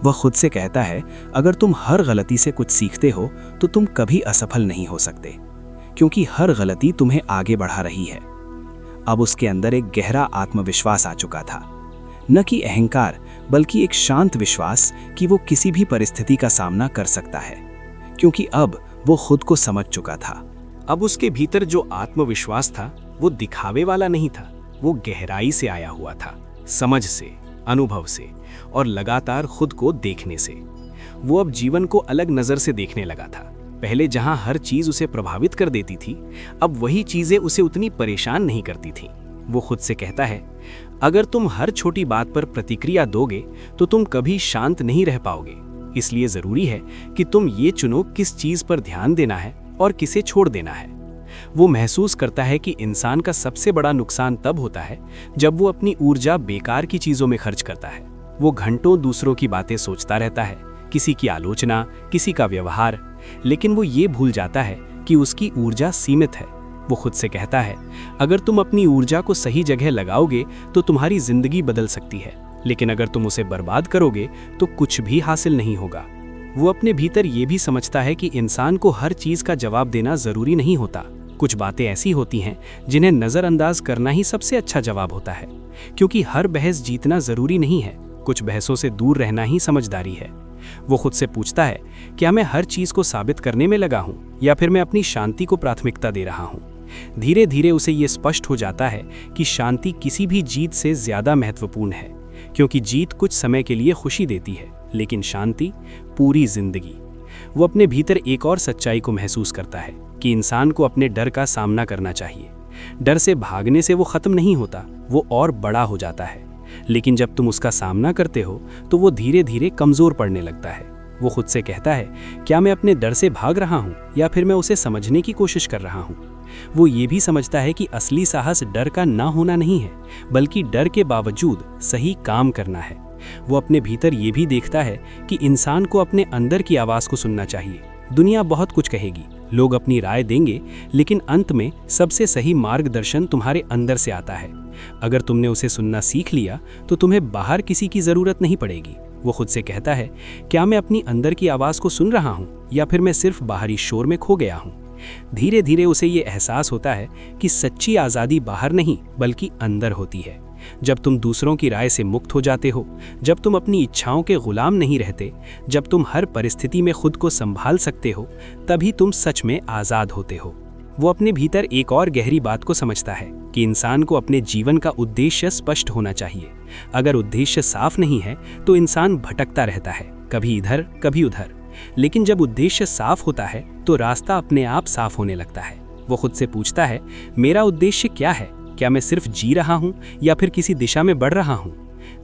वह खुद से कहता है, अगर तुम हर गलती से कुछ सीखते हो तो तुम कभी असफल नहीं हो सकते, क्योंकि हर गलती तुम्हें आगे बढ़ा रही है। अब उसके अंदर एक गहरा आत्मविश्वास आ चुका था, न कि अहंकार, बल्कि एक शांत विश्वास कि वो किसी भी परिस्थिति का सामना कर सकता है, क्योंकि अब वो खुद को समझ चुका था। अब उसके भीतर जो आत्मविश्वास था वो दिखावे वाला नहीं था, वो गहराई से आया हुआ था, समझ से, अनुभव से और लगातार खुद को देखने से। वो अब जीवन को अलग नजर से देखने लगा था। पहले जहां हर चीज उसे प्रभावित कर देती थी, अब वही चीजें उसे उतनी परेशान नहीं करती थीं। वो खुद से कहता है, अगर तुम हर छोटी बात पर प्रतिक्रिया दोगे तो तुम कभी शांत नहीं रह पाओगे। इसलिए जरूरी है कि तुम ये चुनो किस चीज पर ध्यान देना है और किसे छोड़ देना है। वो महसूस करता है कि इंसान का सबसे बड़ा नुकसान तब होता है जब वो अपनी ऊर्जा बेकार की चीजों में खर्च करता है। वो घंटों दूसरों की बातें सोचता रहता है, किसी की आलोचना, किसी का व्यवहार, लेकिन वो ये भूल जाता है कि उसकी ऊर्जा सीमित है। वो खुद से कहता है, अगर तुम अपनी ऊर्जा को सही जगह लगाओगे तो तुम्हारी जिंदगी बदल सकती है, लेकिन अगर तुम उसे बर्बाद करोगे तो कुछ भी हासिल नहीं होगा। वो अपने भीतर ये भी समझता है कि इंसान को हर चीज का जवाब देना जरूरी नहीं होता। कुछ बातें ऐसी होती हैं जिन्हें नजरअंदाज करना ही सबसे अच्छा जवाब होता है, क्योंकि हर बहस जीतना जरूरी नहीं है। कुछ बहसों से दूर रहना ही समझदारी है। वो खुद से पूछता है, क्या मैं हर चीज को साबित करने में लगा हूं या फिर मैं अपनी शांति को प्राथमिकता दे रहा हूं? धीरे धीरे उसे ये स्पष्ट हो जाता है कि शांति किसी भी जीत से ज्यादा महत्वपूर्ण है, क्योंकि जीत कुछ समय के लिए खुशी देती है, लेकिन शांति पूरी जिंदगी। वो अपने भीतर एक और सच्चाई को महसूस करता है कि इंसान को अपने डर का सामना करना चाहिए। डर से भागने से वो खत्म नहीं होता, वो और बड़ा हो जाता है। लेकिन जब तुम उसका सामना करते हो तो वो धीरे धीरे कमजोर पड़ने लगता है। वो खुद से कहता है, क्या मैं अपने डर से भाग रहा हूँ या फिर मैं उसे समझने की कोशिश कर रहा हूँ? वो ये भी समझता है कि असली साहस डर का ना होना नहीं है, बल्कि डर के बावजूद सही काम करना है। वो अपने भीतर ये भी देखता है कि इंसान को अपने अंदर की आवाज़ को सुनना चाहिए। दुनिया बहुत कुछ कहेगी, लोग अपनी राय देंगे, लेकिन अंत में सबसे सही मार्गदर्शन तुम्हारे अंदर से आता है। अगर तुमने उसे सुनना सीख लिया तो तुम्हें बाहर किसी की ज़रूरत नहीं पड़ेगी। वो खुद से कहता है, क्या मैं अपनी अंदर की आवाज़ को सुन रहा हूँ या फिर मैं सिर्फ बाहरी शोर में खो गया हूँ। धीरे धीरे उसे ये एहसास होता है कि सच्ची आज़ादी बाहर नहीं बल्कि अंदर होती है। जब तुम दूसरों की राय से मुक्त हो जाते हो, जब तुम अपनी इच्छाओं के गुलाम नहीं रहते, जब तुम हर परिस्थिति में खुद को संभाल सकते हो, तभी तुम सच में आज़ाद होते हो। वो अपने भीतर एक और गहरी बात को समझता है कि इंसान को अपने जीवन का उद्देश्य स्पष्ट होना चाहिए। अगर उद्देश्य साफ नहीं है तो इंसान भटकता रहता है, कभी इधर कभी उधर। लेकिन जब उद्देश्य साफ होता है तो रास्ता अपने आप साफ होने लगता है। वो खुद से पूछता है, मेरा उद्देश्य क्या है? क्या मैं सिर्फ जी रहा हूँ या फिर किसी दिशा में बढ़ रहा हूँ?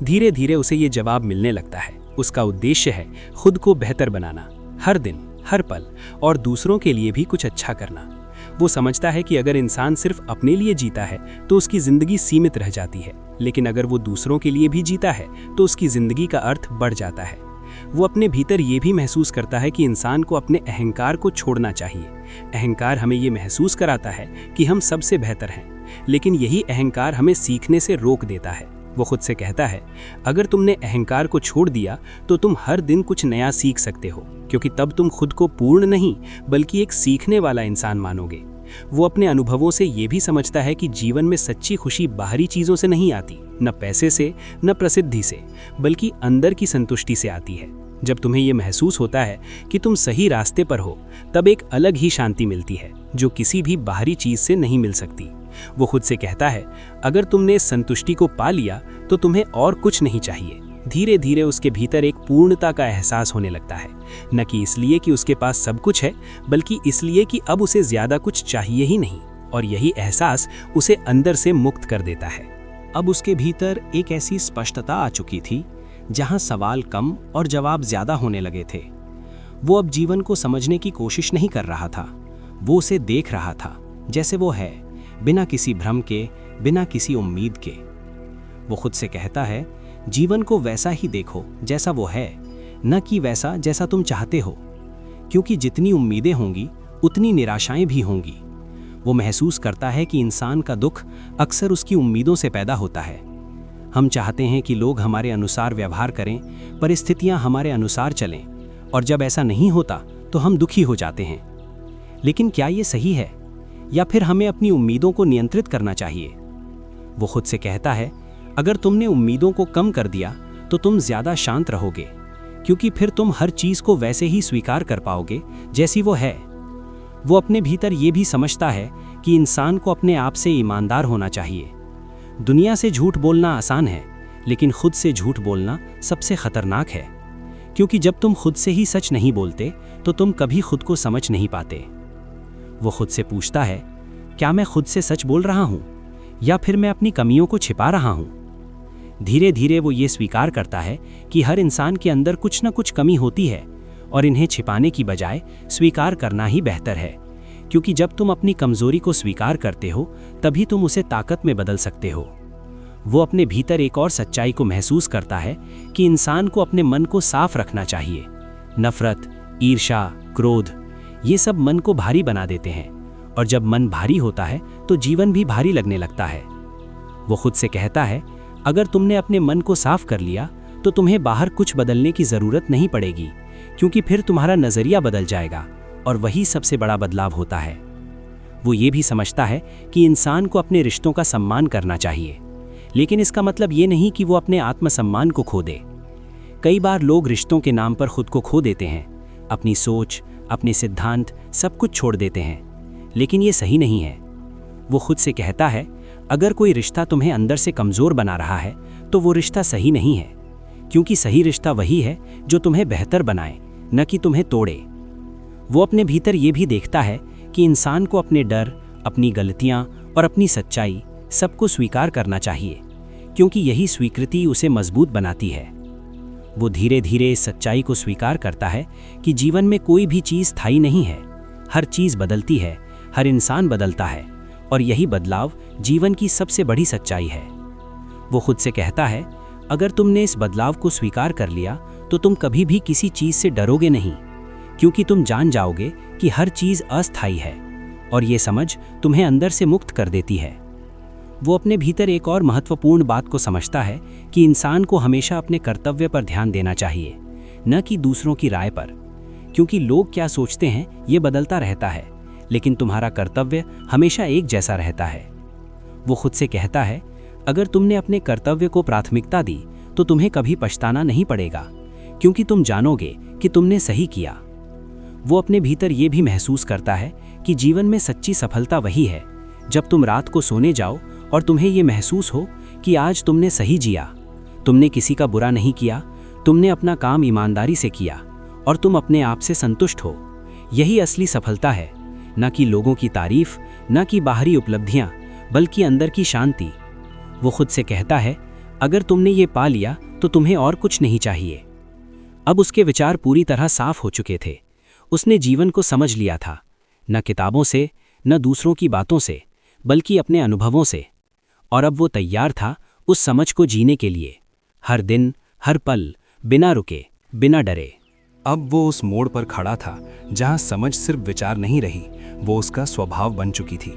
धीरे धीरे उसे ये जवाब मिलने लगता है। उसका उद्देश्य है खुद को बेहतर बनाना, हर दिन, हर पल, और दूसरों के लिए भी कुछ अच्छा करना। वो समझता है कि अगर इंसान सिर्फ अपने लिए जीता है तो उसकी जिंदगी सीमित रह जाती है, लेकिन अगर वो दूसरों के लिए भी जीता है तो उसकी जिंदगी का अर्थ बढ़ जाता है। वो अपने भीतर ये भी महसूस करता है कि इंसान को अपने अहंकार को छोड़ना चाहिए। अहंकार हमें ये महसूस कराता है कि हम सबसे बेहतर हैं, लेकिन यही अहंकार हमें सीखने से रोक देता है। वो खुद से कहता है, अगर तुमने अहंकार को छोड़ दिया तो तुम हर दिन कुछ नया सीख सकते हो, क्योंकि तब तुम खुद को पूर्ण नहीं बल्कि एक सीखने वाला इंसान मानोगे। वो अपने अनुभवों से ये भी समझता है कि जीवन में सच्ची खुशी बाहरी चीज़ों से नहीं आती, न पैसे से, न प्रसिद्धि से, बल्कि अंदर की संतुष्टि से आती है। जब तुम्हें ये महसूस होता है कि तुम सही रास्ते पर हो, तब एक अलग ही शांति मिलती है जो किसी भी बाहरी चीज़ से नहीं मिल सकती। वो खुद से कहता है, अगर तुमने इस संतुष्टि को पा लिया तो तुम्हें और कुछ नहीं चाहिए। धीरे धीरे उसके भीतर एक पूर्णता का एहसास होने लगता है, न कि इसलिए कि उसके पास सब कुछ है, बल्कि इसलिए कि अब उसे ज़्यादा कुछ चाहिए ही नहीं, और यही एहसास उसे अंदर से मुक्त कर देता है। अब उसके भीतर एक ऐसी स्पष्टता आ चुकी थी जहां सवाल कम और जवाब ज़्यादा होने लगे थे। वो अब जीवन को समझने की कोशिश नहीं कर रहा था, वो उसे देख रहा था जैसे वो है, बिना किसी भ्रम के, बिना किसी उम्मीद के। वो खुद से कहता है, जीवन को वैसा ही देखो जैसा वो है, न कि वैसा जैसा तुम चाहते हो, क्योंकि जितनी उम्मीदें होंगी उतनी निराशाएं भी होंगी। वो महसूस करता है कि इंसान का दुख अक्सर उसकी उम्मीदों से पैदा होता है। हम चाहते हैं कि लोग हमारे अनुसार व्यवहार करें, परिस्थितियां हमारे अनुसार चलें, और जब ऐसा नहीं होता तो हम दुखी हो जाते हैं। लेकिन क्या ये सही है, या फिर हमें अपनी उम्मीदों को नियंत्रित करना चाहिए? वो खुद से कहता है, अगर तुमने उम्मीदों को कम कर दिया तो तुम ज़्यादा शांत रहोगे, क्योंकि फिर तुम हर चीज़ को वैसे ही स्वीकार कर पाओगे जैसी वो है। वो अपने भीतर ये भी समझता है कि इंसान को अपने आप से ईमानदार होना चाहिए। दुनिया से झूठ बोलना आसान है, लेकिन खुद से झूठ बोलना सबसे खतरनाक है, क्योंकि जब तुम खुद से ही सच नहीं बोलते तो तुम कभी खुद को समझ नहीं पाते। वो खुद से पूछता है, क्या मैं खुद से सच बोल रहा हूँ या फिर मैं अपनी कमियों को छिपा रहा हूँ? धीरे धीरे वो ये स्वीकार करता है कि हर इंसान के अंदर कुछ न कुछ कमी होती है, और इन्हें छिपाने की बजाय स्वीकार करना ही बेहतर है, क्योंकि जब तुम अपनी कमजोरी को स्वीकार करते हो तभी तुम उसे ताकत में बदल सकते हो। वो अपने भीतर एक और सच्चाई को महसूस करता है कि इंसान को अपने मन को साफ रखना चाहिए। नफरत, ईर्ष्या, क्रोध, ये सब मन को भारी बना देते हैं, और जब मन भारी होता है तो जीवन भी भारी लगने लगता है। वो खुद से कहता है, अगर तुमने अपने मन को साफ कर लिया तो तुम्हें बाहर कुछ बदलने की ज़रूरत नहीं पड़ेगी, क्योंकि फिर तुम्हारा नज़रिया बदल जाएगा, और वही सबसे बड़ा बदलाव होता है। वो ये भी समझता है कि इंसान को अपने रिश्तों का सम्मान करना चाहिए, लेकिन इसका मतलब ये नहीं कि वो अपने आत्मसम्मान को खो दे। कई बार लोग रिश्तों के नाम पर खुद को खो देते हैं, अपनी सोच, अपने सिद्धांत, सब कुछ छोड़ देते हैं, लेकिन ये सही नहीं है। वो खुद से कहता है, अगर कोई रिश्ता तुम्हें अंदर से कमज़ोर बना रहा है तो वो रिश्ता सही नहीं है, क्योंकि सही रिश्ता वही है जो तुम्हें बेहतर बनाए, न कि तुम्हें तोड़े। वो अपने भीतर ये भी देखता है कि इंसान को अपने डर, अपनी गलतियाँ और अपनी सच्चाई सबको स्वीकार करना चाहिए, क्योंकि यही स्वीकृति उसे मजबूत बनाती है। वो धीरे धीरे इस सच्चाई को स्वीकार करता है कि जीवन में कोई भी चीज़ स्थायी नहीं है, हर चीज़ बदलती है, हर इंसान बदलता है और यही बदलाव जीवन की सबसे बड़ी सच्चाई है। वो खुद से कहता है, अगर तुमने इस बदलाव को स्वीकार कर लिया तो तुम कभी भी किसी चीज़ से डरोगे नहीं, क्योंकि तुम जान जाओगे कि हर चीज़ अस्थायी है और ये समझ तुम्हें अंदर से मुक्त कर देती है। वो अपने भीतर एक और महत्वपूर्ण बात को समझता है कि इंसान को हमेशा अपने कर्तव्य पर ध्यान देना चाहिए, न कि दूसरों की राय पर, क्योंकि लोग क्या सोचते हैं ये बदलता रहता है, लेकिन तुम्हारा कर्तव्य हमेशा एक जैसा रहता है। वो खुद से कहता है, अगर तुमने अपने कर्तव्य को प्राथमिकता दी तो तुम्हें कभी पछताना नहीं पड़ेगा, क्योंकि तुम जानोगे कि तुमने सही किया। वो अपने भीतर ये भी महसूस करता है कि जीवन में सच्ची सफलता वही है जब तुम रात को सोने जाओ और तुम्हें ये महसूस हो कि आज तुमने सही जिया, तुमने किसी का बुरा नहीं किया, तुमने अपना काम ईमानदारी से किया और तुम अपने आप से संतुष्ट हो। यही असली सफलता है, न कि लोगों की तारीफ, न कि बाहरी उपलब्धियां, बल्कि अंदर की शांति। वो खुद से कहता है, अगर तुमने ये पा लिया तो तुम्हें और कुछ नहीं चाहिए। अब उसके विचार पूरी तरह साफ हो चुके थे। उसने जीवन को समझ लिया था, न किताबों से, न दूसरों की बातों से, बल्कि अपने अनुभवों से। और अब वो तैयार था उस समझ को जीने के लिए, हर दिन, हर पल, बिना रुके, बिना डरे। अब वो उस मोड़ पर खड़ा था जहां समझ सिर्फ विचार नहीं रही, वो उसका स्वभाव बन चुकी थी।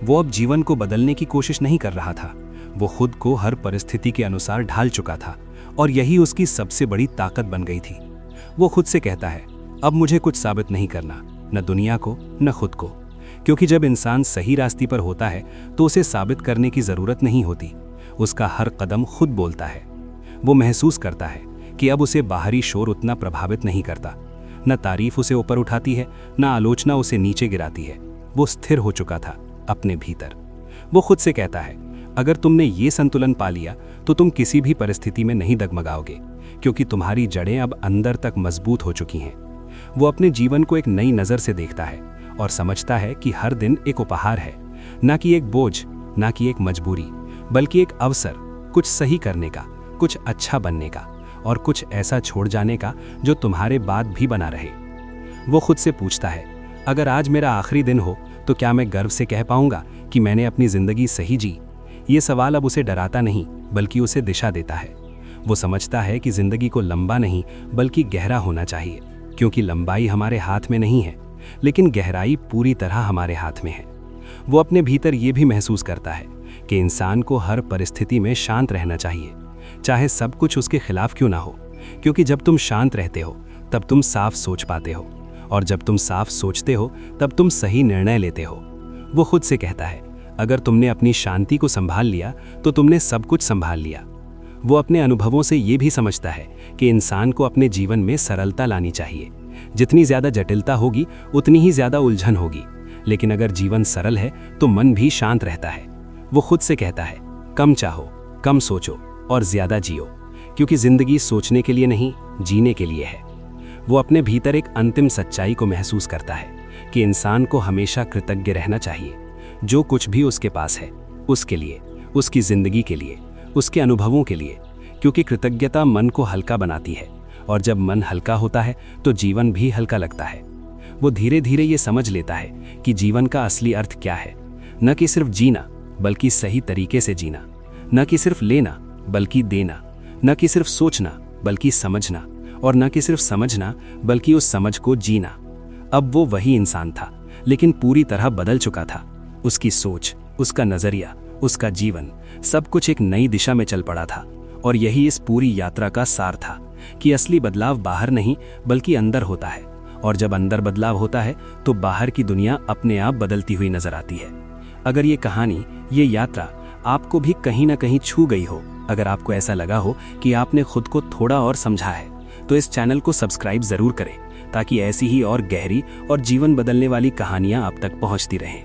वो अब जीवन को बदलने की कोशिश नहीं कर रहा था, वो खुद को हर परिस्थिति के अनुसार ढाल चुका था और यही उसकी सबसे बड़ी ताकत बन गई थी। वो खुद से कहता है, अब मुझे कुछ साबित नहीं करना, न दुनिया को न खुद को, क्योंकि जब इंसान सही रास्ते पर होता है तो उसे साबित करने की जरूरत नहीं होती। उसका हर कदम खुद बोलता है। वो महसूस करता है कि अब उसे बाहरी शोर उतना प्रभावित नहीं करता, न तारीफ उसे ऊपर उठाती है, न आलोचना उसे नीचे गिराती है। वो स्थिर हो चुका था अपने भीतर। वो खुद से कहता है, अगर तुमने ये संतुलन पा लिया तो तुम किसी भी परिस्थिति में नहीं डगमगाओगे, क्योंकि तुम्हारी जड़ें अब अंदर तक मजबूत हो चुकी हैं। वो अपने जीवन को एक नई नज़र से देखता है और समझता है कि हर दिन एक उपहार है, ना कि एक बोझ, ना कि एक मजबूरी, बल्कि एक अवसर कुछ सही करने का, कुछ अच्छा बनने का और कुछ ऐसा छोड़ जाने का जो तुम्हारे बाद भी बना रहे। वो खुद से पूछता है, अगर आज मेरा आखिरी दिन हो तो क्या मैं गर्व से कह पाऊंगा कि मैंने अपनी जिंदगी सही जी? ये सवाल अब उसे डराता नहीं, बल्कि उसे दिशा देता है। वो समझता है कि जिंदगी को लंबा नहीं बल्कि गहरा होना चाहिए, क्योंकि लंबाई हमारे हाथ में नहीं है, लेकिन गहराई पूरी तरह हमारे हाथ में है। वो अपने भीतर ये भी महसूस करता है कि इंसान को हर परिस्थिति में शांत रहना चाहिए, चाहे सब कुछ उसके खिलाफ क्यों ना हो, क्योंकि जब तुम शांत रहते हो तब तुम साफ सोच पाते हो, और जब तुम साफ सोचते हो तब तुम सही निर्णय लेते हो। वो खुद से कहता है, अगर तुमने अपनी शांति को संभाल लिया तो तुमने सब कुछ संभाल लिया। वो अपने अनुभवों से ये भी समझता है कि इंसान को अपने जीवन में सरलता लानी चाहिए। जितनी ज़्यादा जटिलता होगी उतनी ही ज़्यादा उलझन होगी, लेकिन अगर जीवन सरल है तो मन भी शांत रहता है। वो खुद से कहता है, कम चाहो, कम सोचो और ज़्यादा जियो, क्योंकि ज़िंदगी सोचने के लिए नहीं, जीने के लिए है। वो अपने भीतर एक अंतिम सच्चाई को महसूस करता है कि इंसान को हमेशा कृतज्ञ रहना चाहिए, जो कुछ भी उसके पास है उसके लिए, उसकी ज़िंदगी के लिए, उसके अनुभवों के लिए, क्योंकि कृतज्ञता मन को हल्का बनाती है और जब मन हल्का होता है तो जीवन भी हल्का लगता है। वो धीरे धीरे ये समझ लेता है कि जीवन का असली अर्थ क्या है, न कि सिर्फ जीना बल्कि सही तरीके से जीना, न कि सिर्फ लेना बल्कि देना, न कि सिर्फ सोचना बल्कि समझना, और न कि सिर्फ समझना बल्कि उस समझ को जीना। अब वो वही इंसान था, लेकिन पूरी तरह बदल चुका था। उसकी सोच, उसका नजरिया, उसका जीवन, सब कुछ एक नई दिशा में चल पड़ा था। और यही इस पूरी यात्रा का सार था कि असली बदलाव बाहर नहीं बल्कि अंदर होता है, और जब अंदर बदलाव होता है तो बाहर की दुनिया अपने आप बदलती हुई नजर आती है। अगर ये कहानी, ये यात्रा आपको भी कहीं ना कहीं छू गई हो, अगर आपको ऐसा लगा हो कि आपने खुद को थोड़ा और समझा है, तो इस चैनल को सब्सक्राइब जरूर करें, ताकि ऐसी ही और गहरी और जीवन बदलने वाली कहानियां आप तक पहुंचती रहें।